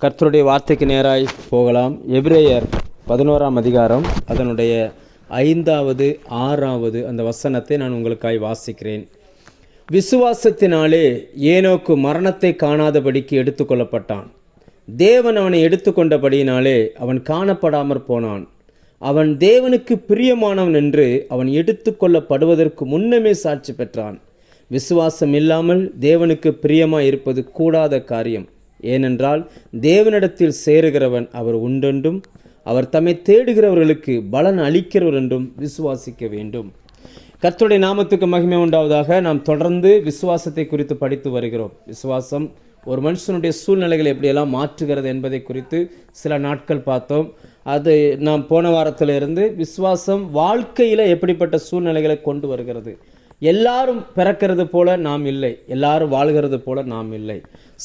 கர்த்தருடைய வார்த்தைக்கு நேராய் போகலாம். எபிரேயர் 11ஆம் அதிகாரம் அதனுடைய 5வது 6வது அந்த வசனத்தை நான் உங்களுக்காய் வாசிக்கிறேன். விசுவாசத்தினாலே ஏனோக்கு மரணத்தை காணாதபடிக்கு எடுத்துக்கொள்ளப்பட்டான். தேவன் அவனை எடுத்துக்கொண்டபடியினாலே அவன் காணப்படாமற் போனான். அவன் தேவனுக்கு பிரியமானவன் என்று அவன் எடுத்துக்கொள்ளப்படுவதற்கு முன்னமே சாட்சி பெற்றான். விசுவாசம் இல்லாமல் தேவனுக்கு பிரியமாய் இருப்பது கூடாத காரியம். ஏனென்றால் தேவனிடத்தில் சேருகிறவன் அவர் உண்டென்றும் அவர் தம்மை தேடுகிறவர்களுக்கு பலன் அளிக்கிறவர் என்றும் விசுவாசிக்க வேண்டும். கர்த்தருடைய நாமத்துக்கு மகிமை உண்டாவதாக. நாம் தொடர்ந்து விசுவாசத்தை குறித்து படித்து வருகிறோம். விசுவாசம் ஒரு மனுஷனுடைய சூழ்நிலைகளை எப்படியெல்லாம் மாற்றுகிறது என்பதை குறித்து சில நாட்கள் பார்த்தோம். அது நாம் போன வாரத்திலிருந்து விசுவாசம் வாழ்க்கையில் எப்படிப்பட்ட சூழ்நிலைகளை கொண்டு வருகிறது. எல்லாரும் பிறக்கிறது போல நாம் இல்லை, எல்லாரும் வாழ்கிறது போல நாம் இல்லை.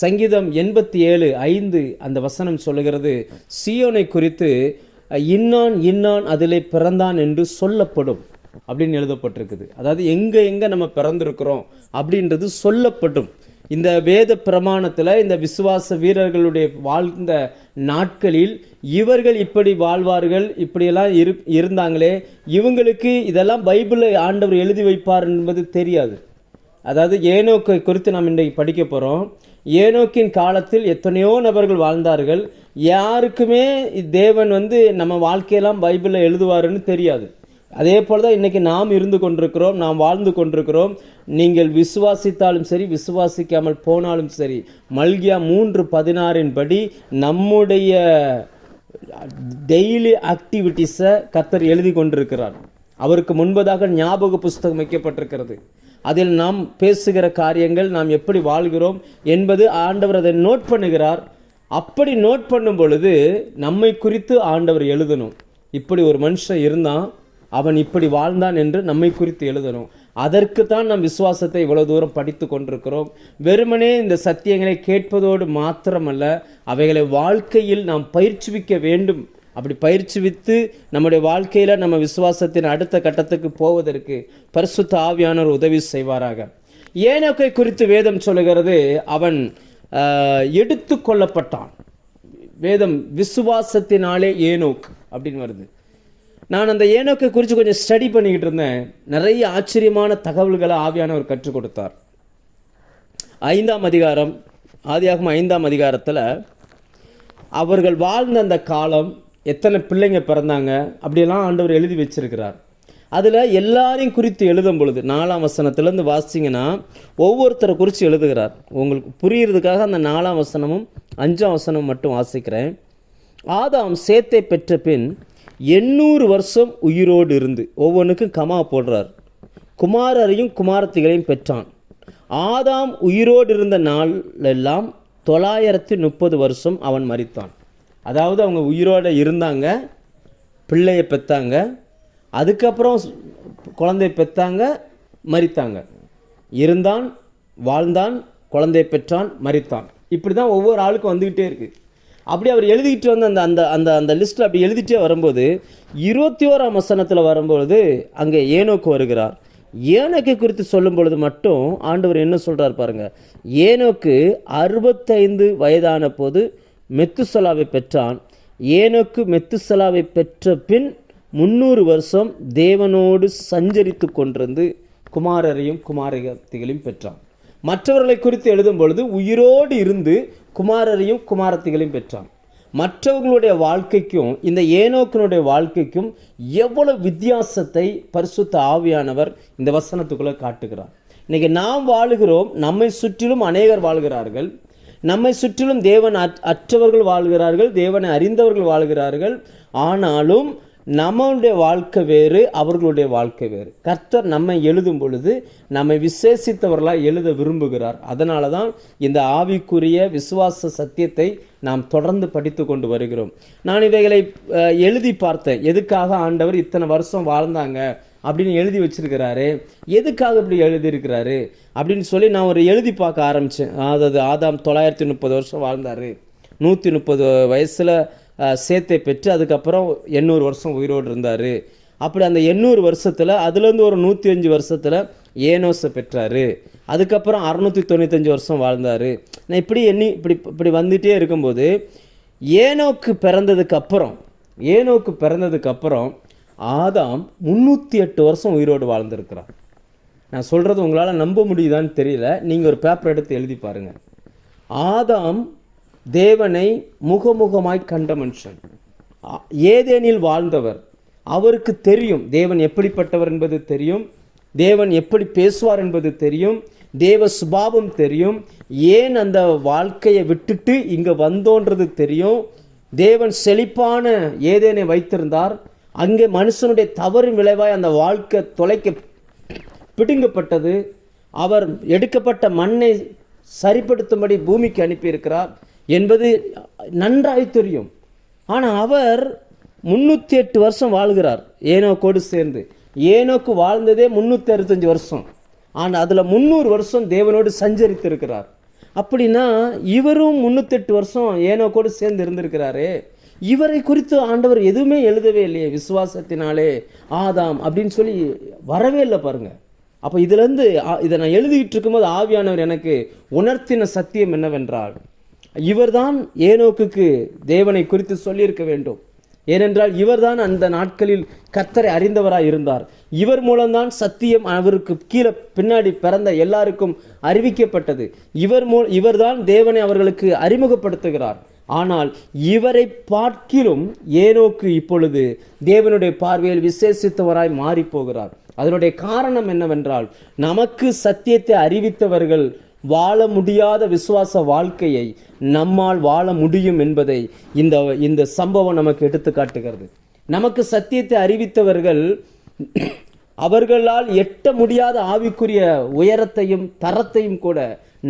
சங்கீதம் 87:5 அந்த வசனம் சொல்லுகிறது, சீயோனை குறித்து இன்னான் இன்னான் அதிலே பிறந்தான் என்று சொல்லப்படும் அப்படின்னு எழுதப்பட்டிருக்குது. அதாவது எங்கே நம்ம பிறந்திருக்கிறோம் அப்படின்றது சொல்லப்படும். இந்த வேத பிரமாணத்தில் இந்த விசுவாச வீரர்களுடைய வாழ்ந்த நாட்களில் இவர்கள் இப்படி வாழ்வார்கள், இப்படியெல்லாம் இருந்தாங்களே, இவங்களுக்கு இதெல்லாம் பைபிளில் ஆண்டவர் எழுதி வைப்பார் என்பது தெரியாது. அதாவது ஏனோக்கை குறித்து நாம் இன்றைக்கு படிக்க போகிறோம். ஏனோக்கின் காலத்தில் எத்தனையோ நபர்கள் வாழ்ந்தார்கள். யாருக்குமே தேவன் நம்ம வாழ்க்கையெல்லாம் பைபிளில் எழுதுவாருன்னு தெரியாது. அதே போல் தான் இன்றைக்கி நாம் இருந்து கொண்டிருக்கிறோம், நாம் வாழ்ந்து கொண்டிருக்கிறோம். நீங்கள் விசுவாசித்தாலும் சரி, விசுவாசிக்காமல் போனாலும் சரி, மல்கியா 3:16 படி நம்முடைய டெய்லி ஆக்டிவிட்டீஸை கர்த்தர் எழுதி கொண்டிருக்கிறார். அவருக்கு முன்பதாக ஞாபக புஸ்தகம் வைக்கப்பட்டிருக்கிறது. அதில் நாம் பேசுகிற காரியங்கள், நாம் எப்படி வாழ்கிறோம் என்பது ஆண்டவர் அதை நோட் பண்ணுகிறார். அப்படி நோட் பண்ணும் பொழுது நம்மை குறித்து ஆண்டவர் எழுதணும். இப்படி ஒரு மனுஷன் இருந்தான், அவன் இப்படி வாழ்ந்தான் என்று நம்மை குறித்து எழுதணும். அதற்கு தான் நாம் விசுவாசத்தை இவ்வளோ தூரம் படித்து கொண்டிருக்கிறோம். வெறுமனே இந்த சத்தியங்களை கேட்பதோடு மாத்திரமல்ல, அவைகளை வாழ்க்கையில் நாம் பயிற்சிவிக்க வேண்டும். அப்படி பயிற்சிவித்து நம்முடைய வாழ்க்கையில் நம்ம விசுவாசத்தின் அடுத்த கட்டத்துக்கு போவதற்கு பரிசுத்த ஆவியானவர் உதவி செய்வாராக. ஏனோக்கை குறித்து வேதம் சொல்லுகிறது, அவன் எடுத்து கொள்ளப்பட்டான். வேதம் விசுவாசத்தினாலே ஏனோக் அப்படின்னு வருது. நான் அந்த ஏனோக்கை குறித்து கொஞ்சம் ஸ்டடி பண்ணிக்கிட்டு இருந்தேன். நிறைய ஆச்சரியமான தகவல்களை ஆவியானவர் கற்றுக் கொடுத்தார். 5ஆம் அதிகாரம், ஆதியாகமம் 5ஆம் அதிகாரத்தில் அவர்கள் வாழ்ந்த அந்த காலம், எத்தனை பிள்ளைங்க பிறந்தாங்க அப்படியெல்லாம் ஆண்டவர் எழுதி வச்சிருக்கிறார். அதில் எல்லாரையும் குறித்து எழுதும் பொழுது 4ஆம் வசனத்திலேருந்து வாசிங்கன்னா ஒவ்வொருத்தரை குறித்து எழுதுகிறார். உங்களுக்கு புரிகிறதுக்காக அந்த 4ஆம் வசனமும் 5ஆம் வசனமும் மட்டும் வாசிக்கிறேன். ஆதாம் சேத்தை பெற்ற பின் 800 வருஷம் உயிரோடு இருந்து, ஒவ்வொன்றுக்கும் கமா போடுறார், குமாரரையும் குமாரத்திகளையும் பெற்றான். ஆதாம் உயிரோடு இருந்த நாள் எல்லாம் 930 வருஷம் அவன் மரித்தான். அதாவது அவங்க உயிரோடு இருந்தாங்க, பிள்ளையை பெற்றாங்க, அதுக்கப்புறம் குழந்தை பெற்றாங்க, மரித்தாங்க. இருந்தான், வாழ்ந்தான், குழந்தை பெற்றான், மரித்தான். இப்படி தான் ஒவ்வொரு ஆளுக்கும் வந்துக்கிட்டே இருக்குது. அப்படி அவர் எழுதிக்கிட்டு வந்து அந்த அந்த அந்த லிஸ்ட்டில் அப்படி எழுதிட்டே வரும்போது 21ஆம் வசனத்தில் வரும்பொழுது அங்கே ஏனோக்கு வருகிறார். ஏனோக்கை குறித்து சொல்லும் பொழுது மட்டும் ஆண்டவர் என்ன சொல்கிறார் பாருங்க. ஏனோக்கு 65 வயதான போது மெத்துசலாவை பெற்றான். ஏனோக்கு மெத்துசலாவை பெற்ற பின் 300 வருஷம் தேவனோடு சஞ்சரித்து கொண்டிருந்து குமாரரையும் குமாரத்திகளையும் பெற்றான். மற்றவர்களை குறித்து எழுதும் பொழுது உயிரோடு இருந்து குமாரரையும் குமாரத்திகளையும் பெற்றான். மற்றவர்களுடைய வாழ்க்கைக்கும் இந்த ஏனோக்கினுடைய வாழ்க்கைக்கும் எவ்வளவு வித்தியாசத்தை பரிசுத்த ஆவியானவர் இந்த வசனத்துக்குள்ளே காட்டுகிறார். இன்றைக்கி நாம் வாழுகிறோம், நம்மை சுற்றிலும் அநேகர் வாழ்கிறார்கள். நம்மை சுற்றிலும் தேவன் அற்றவர்கள் வாழ்கிறார்கள், தேவனை அறிந்தவர்கள் வாழ்கிறார்கள். ஆனாலும் நம்மளுடைய வாழ்க்கை வேறு, அவர்களுடைய வாழ்க்கை வேறு. கர்த்தர் நம்மை எழுதும் பொழுது நம்மை விசேஷித்தவர்களாக எழுத விரும்புகிறார். அதனால தான் இந்த ஆவிக்குரிய விசுவாச சத்தியத்தை நாம் தொடர்ந்து படித்து கொண்டு வருகிறோம். நான் இவைகளை எழுதி பார்த்தேன். எதுக்காக ஆண்டவர் இத்தனை வருஷம் வாழ்ந்தாங்க அப்படின்னு எழுதி வச்சிருக்கிறாரு, எதுக்காக இப்படி எழுதியிருக்கிறாரு அப்படின்னு சொல்லி நான் ஒரு எழுதி பார்க்க ஆரம்பித்தேன். அதாவது ஆதாம் 930 வருஷம் வாழ்ந்தார், 130 வயசில் சேத்தை பெற்று அதுக்கப்புறம் 800 வருஷம் உயிரோடு இருந்தார். அப்படி அந்த 800 வருஷத்தில் அதுலேருந்து ஒரு 105 வருஷத்தில் ஏனோஸை பெற்றார். அதுக்கப்புறம் 695 வருஷம் வாழ்ந்தார். நான் இப்படி இப்படி வந்துகிட்டே இருக்கும்போது ஏனோக்கு பிறந்ததுக்கு அப்புறம் ஆதாம் 308 வருஷம் உயிரோடு வாழ்ந்திருக்கிறார். நான் சொல்கிறது உங்களால் நம்ப முடியுதான்னு தெரியல, நீங்கள் ஒரு பேப்பர் எடுத்து எழுதி பாருங்கள். ஆதாம் தேவனை முகமுகமாய் கண்ட மனுஷன், ஏதேனில் வாழ்ந்தவர். அவருக்கு தெரியும் தேவன் எப்படிப்பட்டவர் என்பது தெரியும், தேவன் எப்படி பேசுவார் என்பது தெரியும், தேவ சுபாவம் தெரியும், ஏன் அந்த வாழ்க்கையை விட்டுட்டு இங்கே வந்தோன்றது தெரியும். தேவன் செழிப்பான ஏதேனை வைத்திருந்தார், அங்கே மனுஷனுடைய தவறு விளைவாய் அந்த வாழ்க்கை பிடுங்கப்பட்டது. அவர் எடுக்கப்பட்ட மண்ணை சரிப்படுத்தும்படி பூமிக்கு அனுப்பியிருக்கிறார் என்பது நன்றாய் தெரியும். ஆனால் அவர் 308 வருஷம் வாழ்கிறார் ஏனோக்கோடு சேர்ந்து. ஏனோக்கு வாழ்ந்ததே 365 வருஷம், ஆனால் அதில் 300 வருஷம் தேவனோடு சஞ்சரித்திருக்கிறார். அப்படின்னா இவரும் 308 வருஷம் ஏனோக்கோடு சேர்ந்து இருந்திருக்கிறாரே. இவரை குறித்து ஆண்டவர் எதுவுமே எழுதவே இல்லையே, விசுவாசத்தினாலே ஆதாம் அப்படின்னு சொல்லி வரவே இல்லை பாருங்க. அப்போ இதுலேருந்து இதை நான் எழுதிக்கிட்டு இருக்கும்போது ஆவியானவர் எனக்கு உணர்த்தின சத்தியம் என்னவென்றால், இவர்தான் ஏனோக்குக்கு தேவனை குறித்து சொல்லியிருக்க வேண்டும். ஏனென்றால் இவர்தான் அந்த நாட்களில் கர்த்தரை அறிந்தவராய் இருந்தார். இவர் மூலம்தான் சத்தியம் அவருக்கு கீழே பின்னாடி பிறந்த எல்லாருக்கும் அறிவிக்கப்பட்டது. இவர்தான் தேவனை அவர்களுக்கு அறிமுகப்படுத்துகிறார். ஆனால் இவரை பார்க்கிலும் ஏனோக்கு இப்பொழுது தேவனுடைய பார்வையில் விசேஷித்தவராய் மாறி போகிறார். அதனுடைய காரணம் என்னவென்றால், நமக்கு சத்தியத்தை அறிவித்தவர்கள் வாழ முடியாத விசுவாச வாழ்க்கையை நம்மால் வாழ முடியும் என்பதை இந்த சம்பவம் நமக்கு எடுத்து காட்டுகிறது. நமக்கு சத்தியத்தை அறிவித்தவர்கள் அவர்களால் எட்ட முடியாத ஆவிக்குரிய உயரத்தையும் தரத்தையும் கூட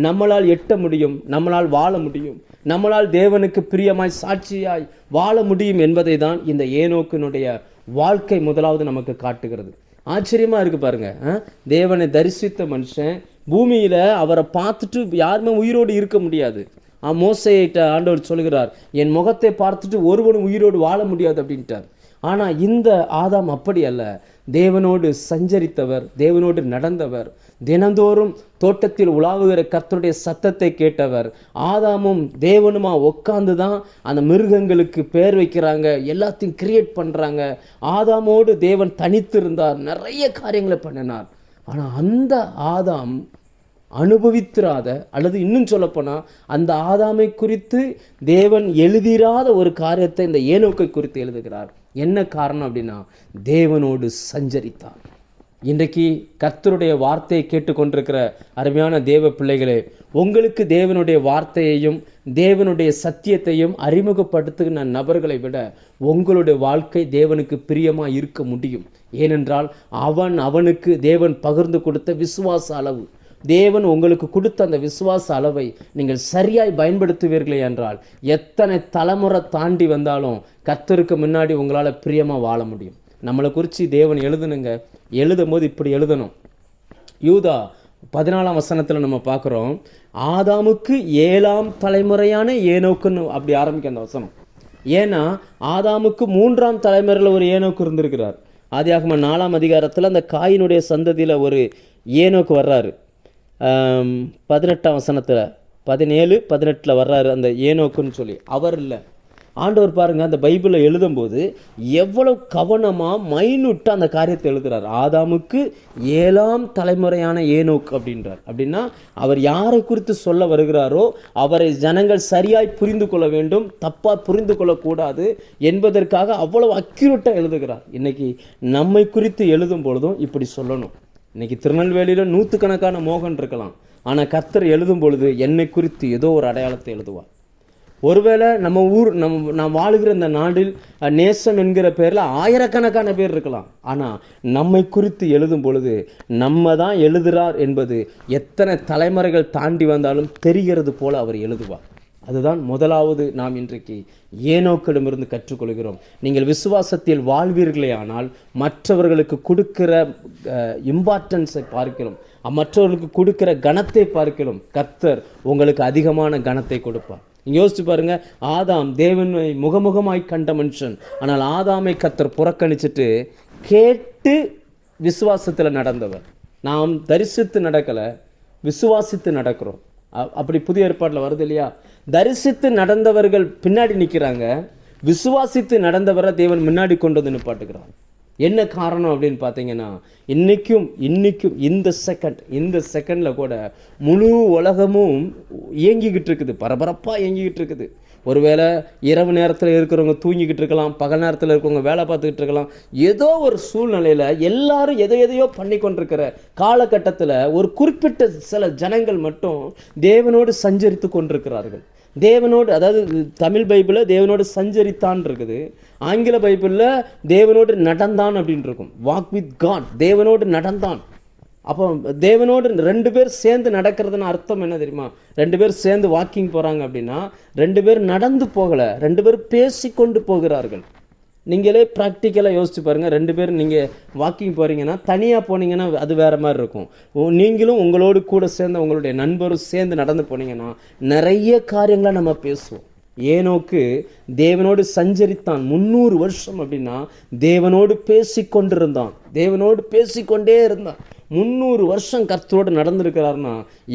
நம்மளால் எட்ட முடியும், நம்மளால் வாழ முடியும், நம்மளால் தேவனுக்கு பிரியமாய் சாட்சியாய் வாழ முடியும் என்பதை தான் இந்த ஏனோக்கினுடைய வாழ்க்கை முதலாவது நமக்கு காட்டுகிறது. ஆச்சரியமா இருக்கு பாருங்க. தேவனை தரிசித்த மனுஷன் பூமியில அவரை பார்த்துட்டு யாருமே உயிரோடு இருக்க முடியாது. மோசேயிட்ட ஆண்டவர் சொல்கிறார், என் முகத்தை பார்த்துட்டு ஒருவனும் உயிரோடு வாழ முடியாது அப்படின்ட்டார். ஆனால் இந்த ஆதாம் அப்படி அல்ல. தேவனோடு சஞ்சரித்தவர், தேவனோடு நடந்தவர், தினந்தோறும் தோட்டத்தில் உலாவுகிற கர்த்தருடைய சத்தத்தை கேட்டவர். ஆதாமும் தேவனுமா உட்காந்து தான் அந்த மிருகங்களுக்கு பேர் வைக்கிறாங்க, எல்லாத்தையும் கிரியேட் பண்ணுறாங்க. ஆதாமோடு தேவன் தனித்திருந்தார், நிறைய காரியங்களை பண்ணினார். ஆனால் அந்த ஆதாம் அனுபவித்திராத, அல்லது இன்னும் சொல்லப்போனால் அந்த ஆதாமை குறித்து தேவன் எழுதிராத ஒரு காரியத்தை இந்த ஏனோக்கை குறித்து எழுதுகிறார். என்ன காரணம் அப்படின்னா, தேவனோடு சஞ்சரித்தார். இன்றைக்கு கர்த்தருடைய வார்த்தையை கேட்டுக்கொண்டிருக்கிற அருமையான தேவ பிள்ளைகளே, உங்களுக்கு தேவனுடைய வார்த்தையையும் தேவனுடைய சத்தியத்தையும் அறிமுகப்படுத்துகிற நபர்களை விட உங்களுடைய வாழ்க்கை தேவனுக்கு பிரியமாக இருக்க முடியும். ஏனென்றால் அவனுக்கு தேவன் பகிர்ந்து கொடுத்த விசுவாச அளவு, தேவன் உங்களுக்கு கொடுத்த அந்த விசுவாச அளவை நீங்கள் சரியாய் பயன்படுத்துவீர்களே என்றால் எத்தனை தலைமுறை தாண்டி வந்தாலும் கர்த்தருக்கு முன்னாடி உங்களால் பிரியமாக வாழ முடியும். நம்மளை குறித்து தேவன் எழுதணுங்க. எழுதும் போது இப்படி எழுதணும். யூதா 14ஆம் வசனத்தில் நம்ம பார்க்குறோம், ஆதாமுக்கு 7ஆம் தலைமுறையான ஏனோக்குன்னு அப்படி ஆரம்பிக்க அந்த வசனம். ஏன்னா ஆதாமுக்கு 3ஆம் தலைமுறையில் ஒரு ஏனோக்கு இருந்திருக்கிறார். ஆதியாகமம் 4ஆம் அதிகாரத்தில் அந்த காயினுடைய சந்ததியில் ஒரு ஏனோக்கு வர்றாரு. 18ஆம் வசனத்தில் 17, 18 வர்றாரு அந்த ஏனோக்குன்னு சொல்லி. அவர் இல்லை, ஆண்டவர் பாருங்க அந்த பைபிளில் எழுதும்போது எவ்வளவு கவனமாக மைனூட்டாக அந்த காரியத்தை எழுதுறார். ஆதாமுக்கு 7ஆம் தலைமுறையான ஏனோக் அப்படின்றார். அப்படின்னா அவர் யாரை குறித்து சொல்ல வருகிறாரோ அவரை ஜனங்கள் சரியாய் புரிந்து கொள்ள வேண்டும், தப்பாக புரிந்து கொள்ளக்கூடாது என்பதற்காக அவ்வளவு அக்யூரேட்டாக எழுதுகிறார். இன்னைக்கு நம்மை குறித்து எழுதும் பொழுதும் இப்படி சொல்லணும். இன்னைக்கு திருநெல்வேலியில் 100கணக்கான மோகன் இருக்கலாம், ஆனால் கர்த்தர் எழுதும் பொழுது என்னை குறித்து ஏதோ ஒரு அடையாளத்தை எழுதுவார். ஒருவேளை நம்ம நாம் வாழுகிற இந்த நாட்டில் நேசம் என்கிற பேரில் 1000கணக்கான பேர் இருக்கலாம், ஆனால் நம்மை குறித்து எழுதும் பொழுது நம்ம தான் எழுதுகிறார் என்பது எத்தனை தலைமுறைகள் தாண்டி வந்தாலும் தெரிகிறது போல அவர் எழுதுவார். அதுதான் முதலாவது நாம் இன்றைக்கு ஏனோக்கிடமிருந்து கற்றுக்கொள்கிறோம். நீங்கள் விசுவாசத்தில் வாழ்வீர்களே ஆனால் மற்றவர்களுக்கு கொடுக்கிற இம்பார்ட்டன்ஸை பார்க்கிறோம், மற்றவர்களுக்கு கொடுக்கிற கனத்தை பார்க்கிறோம். கர்த்தர் உங்களுக்கு அதிகமான கனத்தை கொடுப்பார். யோசிச்சு பாருங்க, ஆதாம் தேவனை முகமுகமாய் கண்ட மனுஷன், ஆனால் ஆதாமை கர்த்தர் புறக்கணிச்சிட்டு கேட்டு விசுவாசத்தில் நடந்தவர். நாம் தரிசித்து நடக்கலை, விசுவாசித்து நடக்கிறோம். அப்படி புதிய ஏற்பாட்டில் வருது இல்லையா? தரிசித்து நடந்தவர்கள் பின்னாடி நிற்கிறாங்க, விசுவாசித்து நடந்தவரை தேவன் முன்னாடி கொண்டு வந்து நிப்பாட்டுக்கிறார். என்ன காரணம் அப்படின்னு பார்த்தீங்கன்னா, இன்றைக்கும் இந்த செகண்டில் கூட முழு உலகமும் இயங்கிக்கிட்டு இருக்குது, பரபரப்பாக இயங்கிக்கிட்டு இருக்குது. ஒருவேளை இரவு நேரத்தில் இருக்கிறவங்க தூங்கிக்கிட்டு இருக்கலாம், பகல் நேரத்தில் இருக்கிறவங்க வேலை பார்த்துக்கிட்டு இருக்கலாம். ஏதோ ஒரு சூழ்நிலையில் எல்லாரும் எதையோ பண்ணி கொண்டிருக்கிற காலகட்டத்தில் ஒரு குறிப்பிட்ட சில ஜனங்கள் மட்டும் தேவனோடு சஞ்சரித்து கொண்டிருக்கிறார்கள். தேவனோடு, அதாவது தமிழ் பைபிளில் தேவனோடு சஞ்சரித்தான் இருக்குது, ஆங்கில பைபிளில் தேவனோடு நடந்தான் அப்படின்னு இருக்கும். வாக் வித் காட், தேவனோடு நடந்தான். அப்போ தேவனோடு 2 பேர் சேர்ந்து நடக்கிறதுன்னு அர்த்தம் என்ன தெரியுமா? 2 பேர் சேர்ந்து வாக்கிங் போகிறாங்க அப்படின்னா 2 பேர் நடந்து போகலை, 2 பேர் பேசி கொண்டு போகிறார்கள். நீங்களே ப்ராக்டிக்கலாக யோசிச்சு பாருங்கள். 2 பேர் நீங்கள் வாக்கிங் போகிறீங்கன்னா, தனியாக போனீங்கன்னா அது வேறு மாதிரி இருக்கும். நீங்களும் உங்களோடு கூட சேர்ந்து உங்களுடைய நண்பரும் சேர்ந்து நடந்து போனீங்கன்னா நிறைய காரியங்களை நம்ம பேசுவோம். ஏனோக்கு தேவனோடு சஞ்சரித்தான் 300 வருஷம் அப்படின்னா தேவனோடு பேசிக்கொண்டிருந்தான், தேவனோடு பேசிக்கொண்டே இருந்தான். 300 வருஷம் கர்த்தரோடு நடந்திருக்கிறார்னா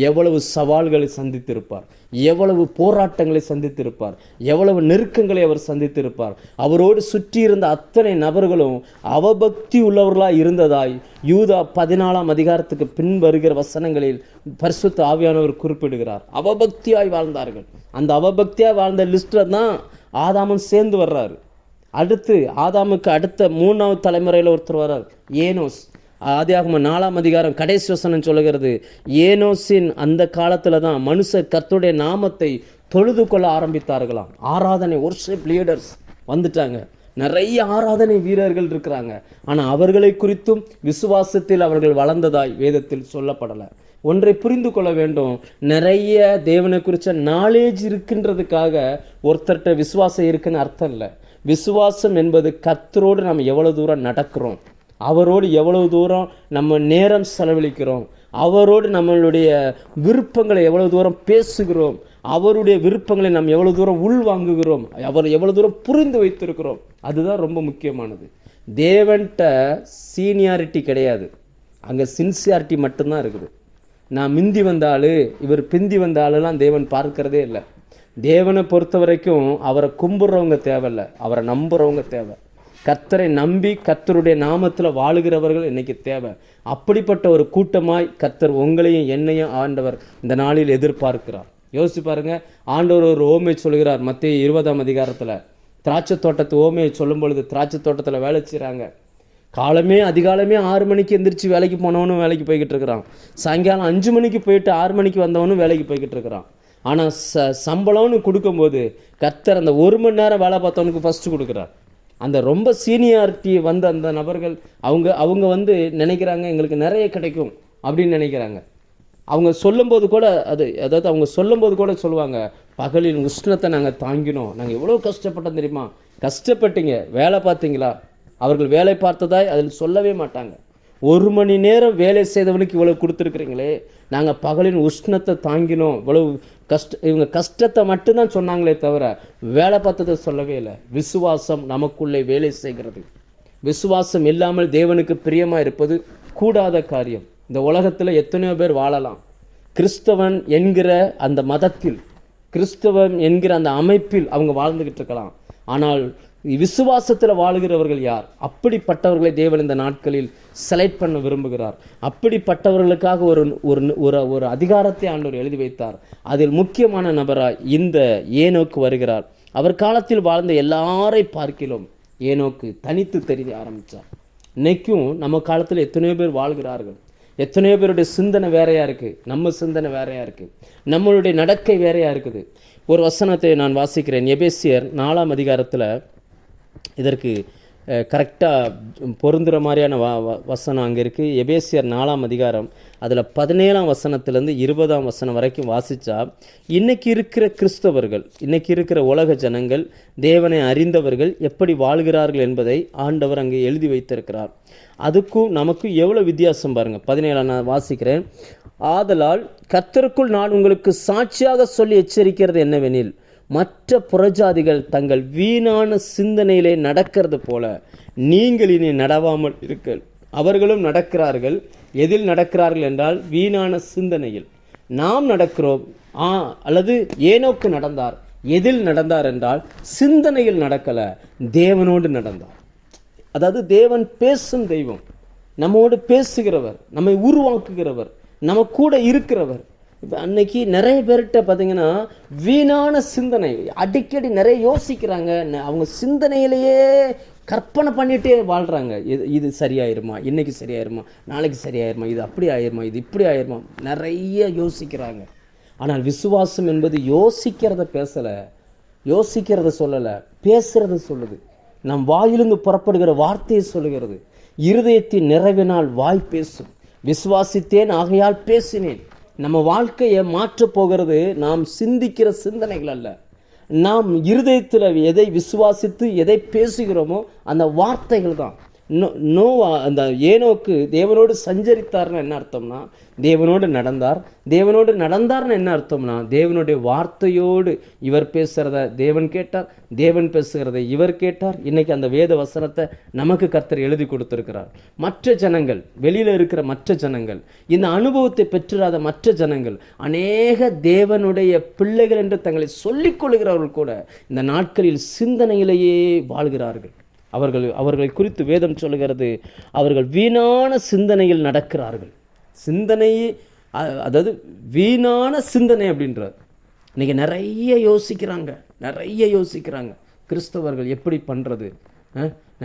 எவ்வளவு சவால்களை சந்தித்திருப்பார், எவ்வளவு போராட்டங்களை சந்தித்திருப்பார், எவ்வளவு நெருக்கங்களை அவர் சந்தித்திருப்பார். அவரோடு சுற்றி இருந்த அத்தனை நபர்களும் அவபக்தி உள்ளவர்களாக இருந்ததாய் யூதா 14ஆம் அதிகாரத்துக்கு பின் வருகிற வசனங்களில் பரிசுத்த ஆவியானவர் குறிப்பிடுகிறார். அவபக்தியாய் வாழ்ந்தார்கள். அந்த அவபக்தியாய் வாழ்ந்த லிஸ்ட்டில் தான் ஆதாமும் சேர்ந்து வர்றாரு. அடுத்து ஆதாமுக்கு அடுத்த 3வது தலைமுறையில் ஒருத்தர் வர்றார், ஏனோஸ். ஆதியாகமம் 4ஆம் அதிகாரம் கடைசி வசனம் சொல்லுகிறது, ஏனோஸின் அந்த காலத்தில் தான் மனுஷர் கர்த்தருடைய நாமத்தை தொழுது கொள்ள ஆரம்பித்தார்களாம். ஆராதனை வொர்ஷிப் லீடர்ஸ் வந்துட்டாங்க, நிறைய ஆராதனை வீரர்கள் இருக்கிறாங்க. ஆனால் அவர்களை குறித்தும் விசுவாசத்தில் அவர்கள் வளர்ந்ததாய் வேதத்தில் சொல்லப்படலை. ஒன்றை புரிந்து கொள்ள வேண்டும், நிறைய தேவனை குறித்த நாலேஜ் இருக்கின்றதுக்காக ஒருத்தர்கிட்ட விசுவாசம் இருக்குன்னு அர்த்தம் இல்லை. விசுவாசம் என்பது கர்த்தரோடு நம்ம எவ்வளோ தூரம் நடக்கிறோம், அவரோடு எவ்வளவு தூரம் நம்ம நேரம் செலவழிக்கிறோம், அவரோடு நம்மளுடைய விருப்பங்களை எவ்வளவு தூரம் பேசுகிறோம், அவருடைய விருப்பங்களை நம்ம எவ்வளோ தூரம் உள்வாங்குகிறோம், அவர் எவ்வளோ தூரம் புரிந்து வைத்திருக்கிறோம், அதுதான் ரொம்ப முக்கியமானது. தேவன்கிட்ட சீனியாரிட்டி கிடையாது, அங்கே சின்சியாரிட்டி மட்டும்தான் இருக்குது. நான் மிந்தி வந்த ஆள், இவர் பிந்தி வந்த ஆளுலாம் தேவன் பார்க்கிறதே இல்லை. தேவனை பொறுத்த வரைக்கும் அவரை கும்பிட்றவங்க தேவையில்லை, அவரை நம்புகிறவங்க தேவை. கர்த்தரை நம்பி கர்த்தருடைய நாமத்தில் வாழுகிறவர்கள் இன்னைக்கு தேவை. அப்படிப்பட்ட ஒரு கூட்டமாய் கர்த்தர் உங்களையும் என்னையும் ஆண்டவர் இந்த நாளில் எதிர்பார்க்கிறார். யோசிச்சு பாருங்க, ஆண்டவர் ஒரு ஓமை சொல்கிறார் மத்தேயு 20ஆம் அதிகாரத்தில். திராட்சை தோட்டத்து ஓமையை சொல்லும் பொழுது, திராட்சை தோட்டத்தில் வேலை செய்கிறாங்க. அதிகாலமே 6 மணிக்கு எந்திரிச்சு வேலைக்கு போனவனும் வேலைக்கு போய்கிட்டு இருக்கிறான், சாயங்காலம் 5 மணிக்கு போயிட்டு 6 மணிக்கு வந்தவனும் வேலைக்கு போய்கிட்டு இருக்கிறான். ஆனால் சம்பளம்னு கொடுக்கும்போது கர்த்தர் அந்த 1 மணி நேரம் வேலை பார்த்தவனுக்கு ஃபஸ்ட்டு கொடுக்குறார். அந்த ரொம்ப சீனியாரிட்டி வந்த அந்த நபர்கள் அவங்க வந்து நினைக்கிறாங்க எங்களுக்கு நிறைய கிடைக்கும் அப்படின்னு நினைக்கிறாங்க. அவங்க சொல்லும்போது கூட அவங்க சொல்லும்போது கூட சொல்லுவாங்க, பகலின் உஷ்ணத்தை நாங்கள் தாங்கினோம், நாங்கள் எவ்வளோ கஷ்டப்பட்டோம் தெரியுமா. கஷ்டப்பட்டீங்க, வேலை பார்த்தீங்களா? அவர்கள் வேலை பார்த்ததாய் அதில் சொல்லவே மாட்டாங்க. 1 மணி நேரம் வேலை செய்தவனுக்கு இவ்வளோ கொடுத்துருக்குறீங்களே, நாங்கள் பகலின் உஷ்ணத்தை தாங்கினோம், இவ்வளவு இவங்க கஷ்டத்தை மட்டும்தான் சொன்னாங்களே தவிர வேலை பார்த்ததை சொல்லவே இல்லை. விசுவாசம் நமக்குள்ளே வேலை செய்கிறது. விசுவாசம் இல்லாமல் தேவனுக்கு பிரியமாக இருப்பது கூடாத காரியம். இந்த உலகத்தில் எத்தனையோ பேர் வாழலாம், கிறிஸ்தவன் என்கிற அந்த மதத்தில், கிறிஸ்தவன் என்கிற அந்த அமைப்பில் அவங்க வாழ்ந்துக்கிட்டு இருக்கலாம். ஆனால் விசுவாசத்தில் வாழுகிறவர்கள் யார்? அப்படிப்பட்டவர்களை தேவன் இந்த நாட்களில் செலக்ட் பண்ண விரும்புகிறார். அப்படிப்பட்டவர்களுக்காக ஒரு அதிகாரத்தை ஆண்டவர் எழுதி வைத்தார். அதில் முக்கியமான நபராய் இந்த ஏனோக்கு வருகிறார். அவர் காலத்தில் வாழ்ந்த எல்லாரை பார்க்கிலும் ஏனோக்கு தனித்து தெரிய ஆரம்பித்தார். இன்னைக்கும் நம்ம காலத்தில் எத்தனையோ பேர் வாழ்கிறார்கள். எத்தனையோ பேருடைய சிந்தனை வேறையாக இருக்குது, நம்ம சிந்தனை வேறையாக இருக்குது, நம்மளுடைய நடக்கை வேறையாக இருக்குது. ஒரு வசனத்தை நான் வாசிக்கிறேன். எபேசியர் 4ஆம் அதிகாரத்தில் இதற்கு கரெக்டாக பொருந்துகிற மாதிரியான வசனம் அங்கே இருக்குது. எபேசியர் 4ஆம் அதிகாரம் அதில் 17ஆம் வசனத்திலேருந்து 20ஆம் வசனம் வரைக்கும் வாசித்தா, இன்றைக்கி இருக்கிற கிறிஸ்தவர்கள், இன்றைக்கி இருக்கிற உலக ஜனங்கள், தேவனை அறிந்தவர்கள் எப்படி வாழ்கிறார்கள் என்பதை ஆண்டவர் அங்கே எழுதி வைத்திருக்கிறார். அதுக்கும் நமக்கும் எவ்வளோ வித்தியாசம் பாருங்கள். 17 நான் வாசிக்கிறேன். ஆதலால் கர்த்தருக்குள் நான் உங்களுக்கு சாட்சியாக சொல்லி எச்சரிக்கிறது என்னவெனில், மற்ற புறஜாதிகள் தங்கள் வீணான சிந்தனையிலே நடக்கிறது போல நீங்கள் இனி நடவாமல் இருக்க. அவர்களும் நடக்கிறார்கள். எதில் நடக்கிறார்கள் என்றால் வீணான சிந்தனையில். நாம் நடக்கிறோம், அல்லது ஏனோக்கு நடந்தார். எதில் நடந்தார் என்றால் சிந்தனையில் நடக்கல, தேவனோடு நடந்தார். அதாவது தேவன் பேசும் தெய்வம், நம்மோடு பேசுகிறவர், நம்மை உருவாக்குகிறவர், நம்ம கூட இருக்கிறவர். இப்போ அன்னைக்கு நிறைய பேர்கிட்ட பார்த்தீங்கன்னா வீணான சிந்தனை, அடிக்கடி நிறைய யோசிக்கிறாங்க, அவங்க சிந்தனையிலேயே கற்பனை பண்ணிகிட்டே வாழ்கிறாங்க. இது சரியாயிருமா, இன்னைக்கு சரியாயிருமா, நாளைக்கு சரியாயிருமா, இது அப்படி ஆயிருமா, இது இப்படி ஆயிருமா, நிறைய யோசிக்கிறாங்க. ஆனால் விசுவாசம் என்பது யோசிக்கிறத பேசலை, யோசிக்கிறத சொல்லலை, பேசுகிறத சொல்லுது. நம் வாயிலிருந்து புறப்படுகிற வார்த்தையை சொல்லுகிறது. இருதயத்தின் நிறைவினால் வாய் பேசும். விசுவாசித்தேன் ஆகையால் பேசினேன். நம்ம வாழ்க்கையை மாற்றப் போகிறது நாம் சிந்திக்கிற சிந்தனைகள் அல்ல, நாம் இருதயத்தில் எதை விசுவாசித்து எதை பேசுகிறோமோ அந்த வார்த்தைகள் தான். நோவா அந்த ஏனோக்கு தேவனோடு சஞ்சரித்தார்னு என்ன அர்த்தம்னா தேவனோடு நடந்தார். தேவனோடு நடந்தார்னு என்ன அர்த்தம்னா தேவனுடைய வார்த்தையோடு இவர் பேசுகிறத தேவன் கேட்டார், தேவன் பேசுகிறதை இவர் கேட்டார். இன்னைக்கு அந்த வேத வசனத்தை நமக்கு கர்த்தர் எழுதி கொடுத்திருக்கிறார். மற்ற ஜனங்கள், வெளியில் இருக்கிற மற்ற ஜனங்கள், இந்த அனுபவத்தை பெற்றிராத மற்ற ஜனங்கள், அநேக தேவனுடைய பிள்ளைகள் என்று தங்களை சொல்லிக் கொள்கிறவர்கள் கூட இந்த நாட்களில் சிந்தனையிலேயே வாழ்கிறார்கள். அவர்களை குறித்து வேதம் சொல்லுகிறது, அவர்கள் வீணான சிந்தனையில் நடக்கிறார்கள். சிந்தனையே அதாவது வீணான சிந்தனை அப்படின்றார். இன்றைக்கி நிறைய யோசிக்கிறாங்க. கிறிஸ்தவர்கள் எப்படி பண்ணுறது,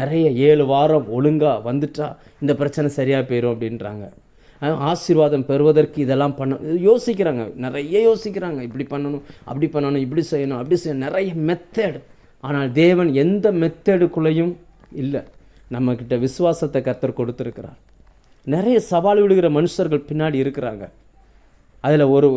நிறைய 7 வாரம் ஒழுங்காக வந்துட்டா இந்த பிரச்சனை சரியாக போயிடும் அப்படின்றாங்க. ஆசீர்வாதம் பெறுவதற்கு இதெல்லாம் யோசிக்கிறாங்க, நிறைய யோசிக்கிறாங்க. இப்படி பண்ணணும், அப்படி பண்ணணும், இப்படி செய்யணும், அப்படி செய்யணும், நிறைய மெத்தட். ஆனால் தேவன் எந்த மெத்தடுக்குள்ளேயும் இல்லை. நம்மக்கிட்ட விசுவாசத்தை கர்த்தர் கொடுத்துருக்கிறார். நிறைய சவால் விடுகிற மனுஷர்கள் பின்னாடி இருக்கிறாங்க. அதில் ஒரு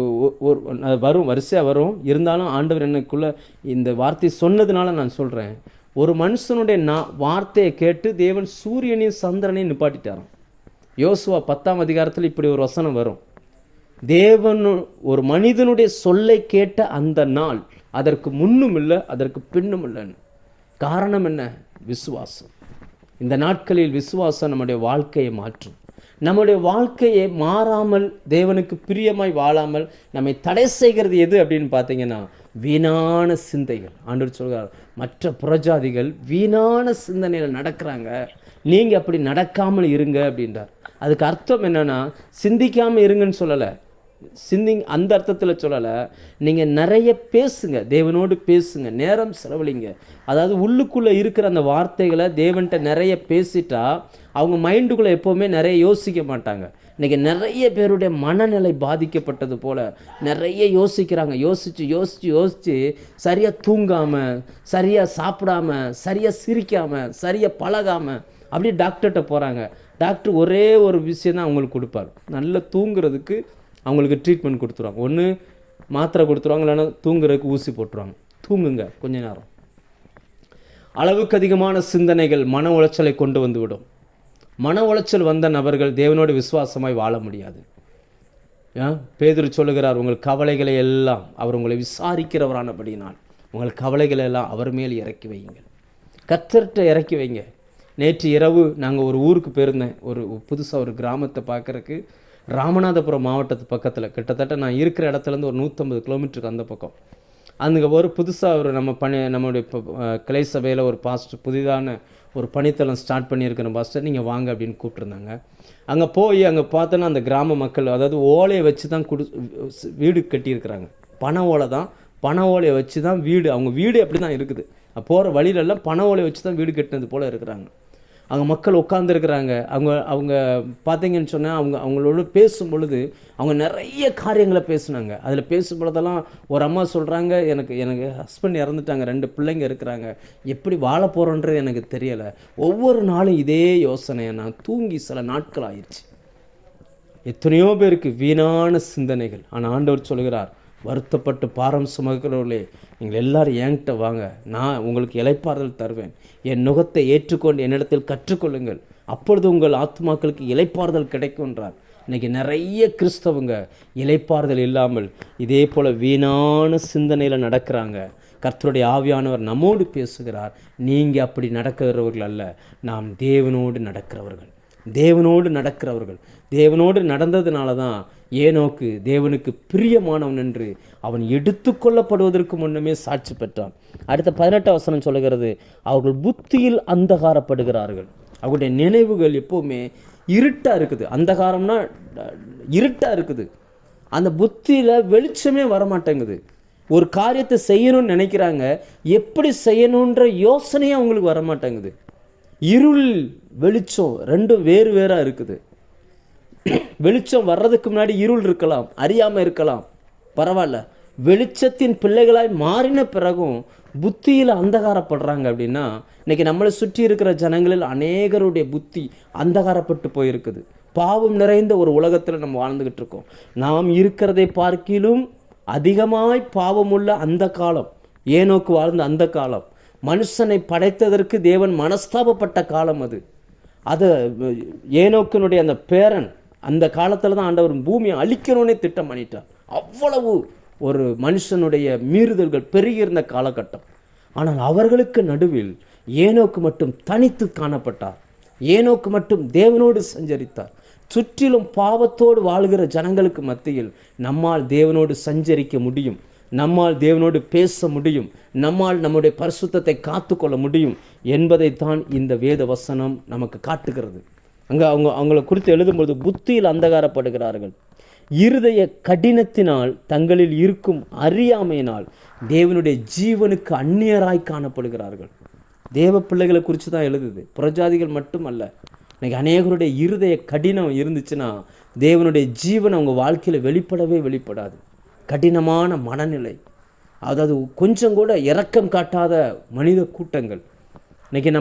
வரும், வரிசையாக வரும். இருந்தாலும் ஆண்டவர் எனக்குள்ளே இந்த வார்த்தை சொன்னதுனால நான் சொல்கிறேன். ஒரு மனுஷனுடைய வார்த்தையை கேட்டு தேவன் சூரியனையும் சந்திரனையும் நிப்பாட்டிட்டாராம். யோசுவா 10ஆம் அதிகாரத்தில் இப்படி ஒரு வசனம் வரும். தேவன் ஒரு மனிதனுடைய சொல்லை கேட்ட அந்த நாள் அதற்கு முன்னும் இல்லை, அதற்கு பின்னும் இல்லைன்னு. காரணம் என்ன? விசுவாசம். இந்த நாட்களில் விசுவாசம் நம்முடைய வாழ்க்கையை மாற்றும். நம்முடைய வாழ்க்கையை மாறாமல் தேவனுக்கு பிரியமாய் வாழாமல் நம்மை தடை செய்கிறது எது அப்படின்னு பார்த்தீங்கன்னா வீணான சிந்தைகள். ஆண்டவர் சொல்கிறார், மற்ற புறஜாதிகள் வீணான சிந்தனையில் நடக்கிறாங்க, நீங்கள் அப்படி நடக்காமல் இருங்க அப்படின்றார். அதுக்கு அர்த்தம் என்னன்னா சிந்திக்காமல் இருங்கன்னு சொல்லலை, அந்த அர்த்தத்தில் சொல்லலை. நீங்கள் நிறைய பேசுங்க, தேவனோடு பேசுங்க, நேரம் செலவழிங்க. அதாவது உள்ளுக்குள்ளே இருக்கிற அந்த வார்த்தைகளை தேவன்கிட்ட நிறைய பேசிட்டா அவங்க மைண்டுக்குள்ளே எப்போவுமே நிறைய யோசிக்க மாட்டாங்க. இன்றைக்கி நிறைய பேருடைய மனநிலை பாதிக்கப்பட்டது போல் நிறைய யோசிக்கிறாங்க. யோசித்து சரியாக தூங்காமல், சரியாக சாப்பிடாமல், சரியாக சிரிக்காமல், சரியாக பழகாமல் அப்படியே டாக்டர்கிட்ட போகிறாங்க. டாக்டர் ஒரே ஒரு விஷயம் தான் அவங்களுக்கு கொடுப்பார், நல்லா தூங்குறதுக்கு அவங்களுக்கு ட்ரீட்மெண்ட் கொடுத்துருவாங்க. ஒன்று மாத்திரை கொடுத்துருவாங்க, இல்லைன்னா தூங்குறதுக்கு ஊசி போட்டுருவாங்க. தூங்குங்க கொஞ்ச நேரம். அளவுக்கு அதிகமான சிந்தனைகள் மன உளைச்சலை கொண்டு வந்துவிடும். மன உளைச்சல் வந்த நபர்கள் தேவனோடு விசுவாசமாய் வாழ முடியாது. பேதுரு சொல்லுகிறார், உங்கள் கவலைகளை எல்லாம் அவர் உங்களை விசாரிக்கிறவரானபடினால் உங்கள் கவலைகளை எல்லாம் அவர் மேல் இறக்கி வையுங்கள், கர்த்தர்கிட்ட இறக்கி வைங்க. நேற்று இரவு நாங்கள் ஒரு ஊருக்கு போயிருந்தேன், ஒரு புதுசாக ஒரு கிராமத்தை பார்க்குறக்கு. ராமநாதபுரம் மாவட்டத்து பக்கத்தில், கிட்டத்தட்ட நான் இருக்கிற இடத்துலேருந்து ஒரு 150 கிலோமீட்டருக்கு அந்த பக்கம். அங்கே ஒரு புதுசாக ஒரு நம்முடைய கிளை சபையில் ஒரு பாஸ்டர் புதிதான ஒரு பணித்தளம் ஸ்டார்ட் பண்ணியிருக்கிற பாஸ்டர், நீங்கள் வாங்க அப்படின்னு கூப்பிட்ருந்தாங்க. அங்கே போய் அங்கே பார்த்தோன்னா அந்த கிராம மக்கள், அதாவது ஓலையை வச்சு தான் வீடு கட்டியிருக்கிறாங்க. பனை ஓலை தான், பனை ஓலையை வச்சு தான் வீடு, அவங்க வீடு அப்படி தான் இருக்குது. போகிற வழியிலெல்லாம் பனை ஓலையை வச்சு தான் வீடு கட்டினது போல் இருக்கிறாங்க. அங்கே மக்கள் உட்காந்துருக்குறாங்க. அவங்க பார்த்தீங்கன்னு சொன்னால் அவங்களோட பேசும் பொழுது அவங்க நிறைய காரியங்களை பேசுனாங்க. அதில் பேசும் பொழுதெல்லாம் ஒரு அம்மா சொல்கிறாங்க, எனக்கு ஹஸ்பண்ட் இறந்துட்டாங்க, 2 பிள்ளைங்க இருக்கிறாங்க, எப்படி வாழ போகிறோன்றது எனக்கு தெரியலை, ஒவ்வொரு நாளும் இதே யோசனையை, நான் தூங்கி சில நாட்கள் ஆயிடுச்சு. எத்தனையோ பேருக்கு வீணான சிந்தனைகள். ஆனால் ஆண்டவர் சொல்கிறார், வருத்தப்பட்டு பாரம் சுமக்கிறவர்களே நீங்கள் எல்லாரும் என்கிட்ட வாங்க, நான் உங்களுக்கு இளைப்பாறுதல் தருவேன். என் நுகத்தை ஏற்றுக்கொண்டு என்னிடத்தில் கற்றுக்கொள்ளுங்கள், அப்பொழுது உங்கள் ஆத்மாக்களுக்கு இளைப்பாறுதல் கிடைக்கும்ன்றார். இன்றைக்கி நிறைய கிறிஸ்தவங்க இளைப்பாறுதல் இல்லாமல் இதே போல் வீணான சிந்தனையில் நடக்கிறாங்க. கர்த்தருடைய ஆவியானவர் நம்மோடு பேசுகிறார், நீங்கள் அப்படி நடக்கிறவர்கள் அல்ல, நாம் தேவனோடு நடக்கிறவர்கள். தேவனோடு நடந்ததுனால தான் ஏனோக்கு தேவனுக்கு பிரியமானவன் என்று அவன் எடுத்துக்கொள்ளப்படுவதற்கு முன்னமே சாட்சி பெற்றான். அடுத்த 18 வசனம் சொல்லுகிறது, அவர்கள் புத்தியில் அந்தகாரப்படுகிறார்கள். அவருடைய நினைவுகள் எப்போவுமே இருட்டாக இருக்குது. அந்தகாரம்னா இருட்டாக இருக்குது. அந்த புத்தியில் வெளிச்சமே வரமாட்டேங்குது. ஒரு காரியத்தை செய்யணும்னு நினைக்கிறாங்க, எப்படி செய்யணுன்ற யோசனையே அவங்களுக்கு வரமாட்டேங்குது. இருள் வெளிச்சம் ரெண்டும் வேறு வேறாக இருக்குது. வெளிச்சம் வர்றதுக்கு முன்னாடி இருள் இருக்கலாம், அறியாமல் இருக்கலாம், பரவாயில்ல. வெளிச்சத்தின் பிள்ளைகளாய் மாறின பிறகும் புத்தியில் அந்தகாரப்படுறாங்க. அப்படின்னா இன்னைக்கு நம்மளை சுற்றி இருக்கிற ஜனங்களில் அநேகருடைய புத்தி அந்தகாரப்பட்டு போயிருக்குது. பாவம் நிறைந்த ஒரு உலகத்தில் நம்ம வாழ்ந்துக்கிட்டு இருக்கோம். நாம் இருக்கிறதை பார்க்கிலும் அதிகமாய் பாவமுள்ள அந்த காலம், ஏனோக்கு வாழ்ந்த அந்த காலம், மனுஷனை படைத்ததற்கு தேவன் மனஸ்தாபப்பட்ட காலம் அது. அது ஏனோக்கினுடைய அந்த பேரன் அந்த காலத்தில் தான் ஆண்டவர் பூமியை அழிக்கணும்னே திட்டம் பண்ணிட்டார். அவ்வளவு ஒரு மனுஷனுடைய மீறுதல்கள் பெருகியிருந்த காலகட்டம். ஆனால் அவர்களுக்கு நடுவில் ஏனோக்கு மட்டும் தனித்து காணப்பட்டார். ஏனோக்கு மட்டும் தேவனோடு சஞ்சரித்தார். சுற்றிலும் பாவத்தோடு வாழ்கிற ஜனங்களுக்கு மத்தியில் நம்மால் தேவனோடு சஞ்சரிக்க முடியும், நம்மால் தேவனோடு பேச முடியும், நம்மால் நம்முடைய பரிசுத்தத்தை காத்து கொள்ள முடியும் என்பதைத்தான் இந்த வேத வசனம் நமக்கு காட்டுகிறது. அங்கே அவங்கள குறித்து எழுதும்போது புத்தியில் அந்தகாரப்படுகிறார்கள், இருதய கடினத்தினால் தங்களில் இருக்கும் அறியாமையினால் தேவனுடைய ஜீவனுக்கு அந்நியராய் காணப்படுகிறார்கள். தேவ பிள்ளைகளை குறித்து தான் எழுதுது, புறஜாதிகள் மட்டுமல்ல. இன்னைக்கு அநேகருடைய இருதய கடினம் இருந்துச்சுன்னா தேவனுடைய ஜீவன் அவங்க வாழ்க்கையில் வெளிப்படாது. கடினமான மனநிலை, அதாவது கொஞ்சம் கூட இரக்கம் காட்டாத மனித கூட்டங்கள். இன்றைக்கி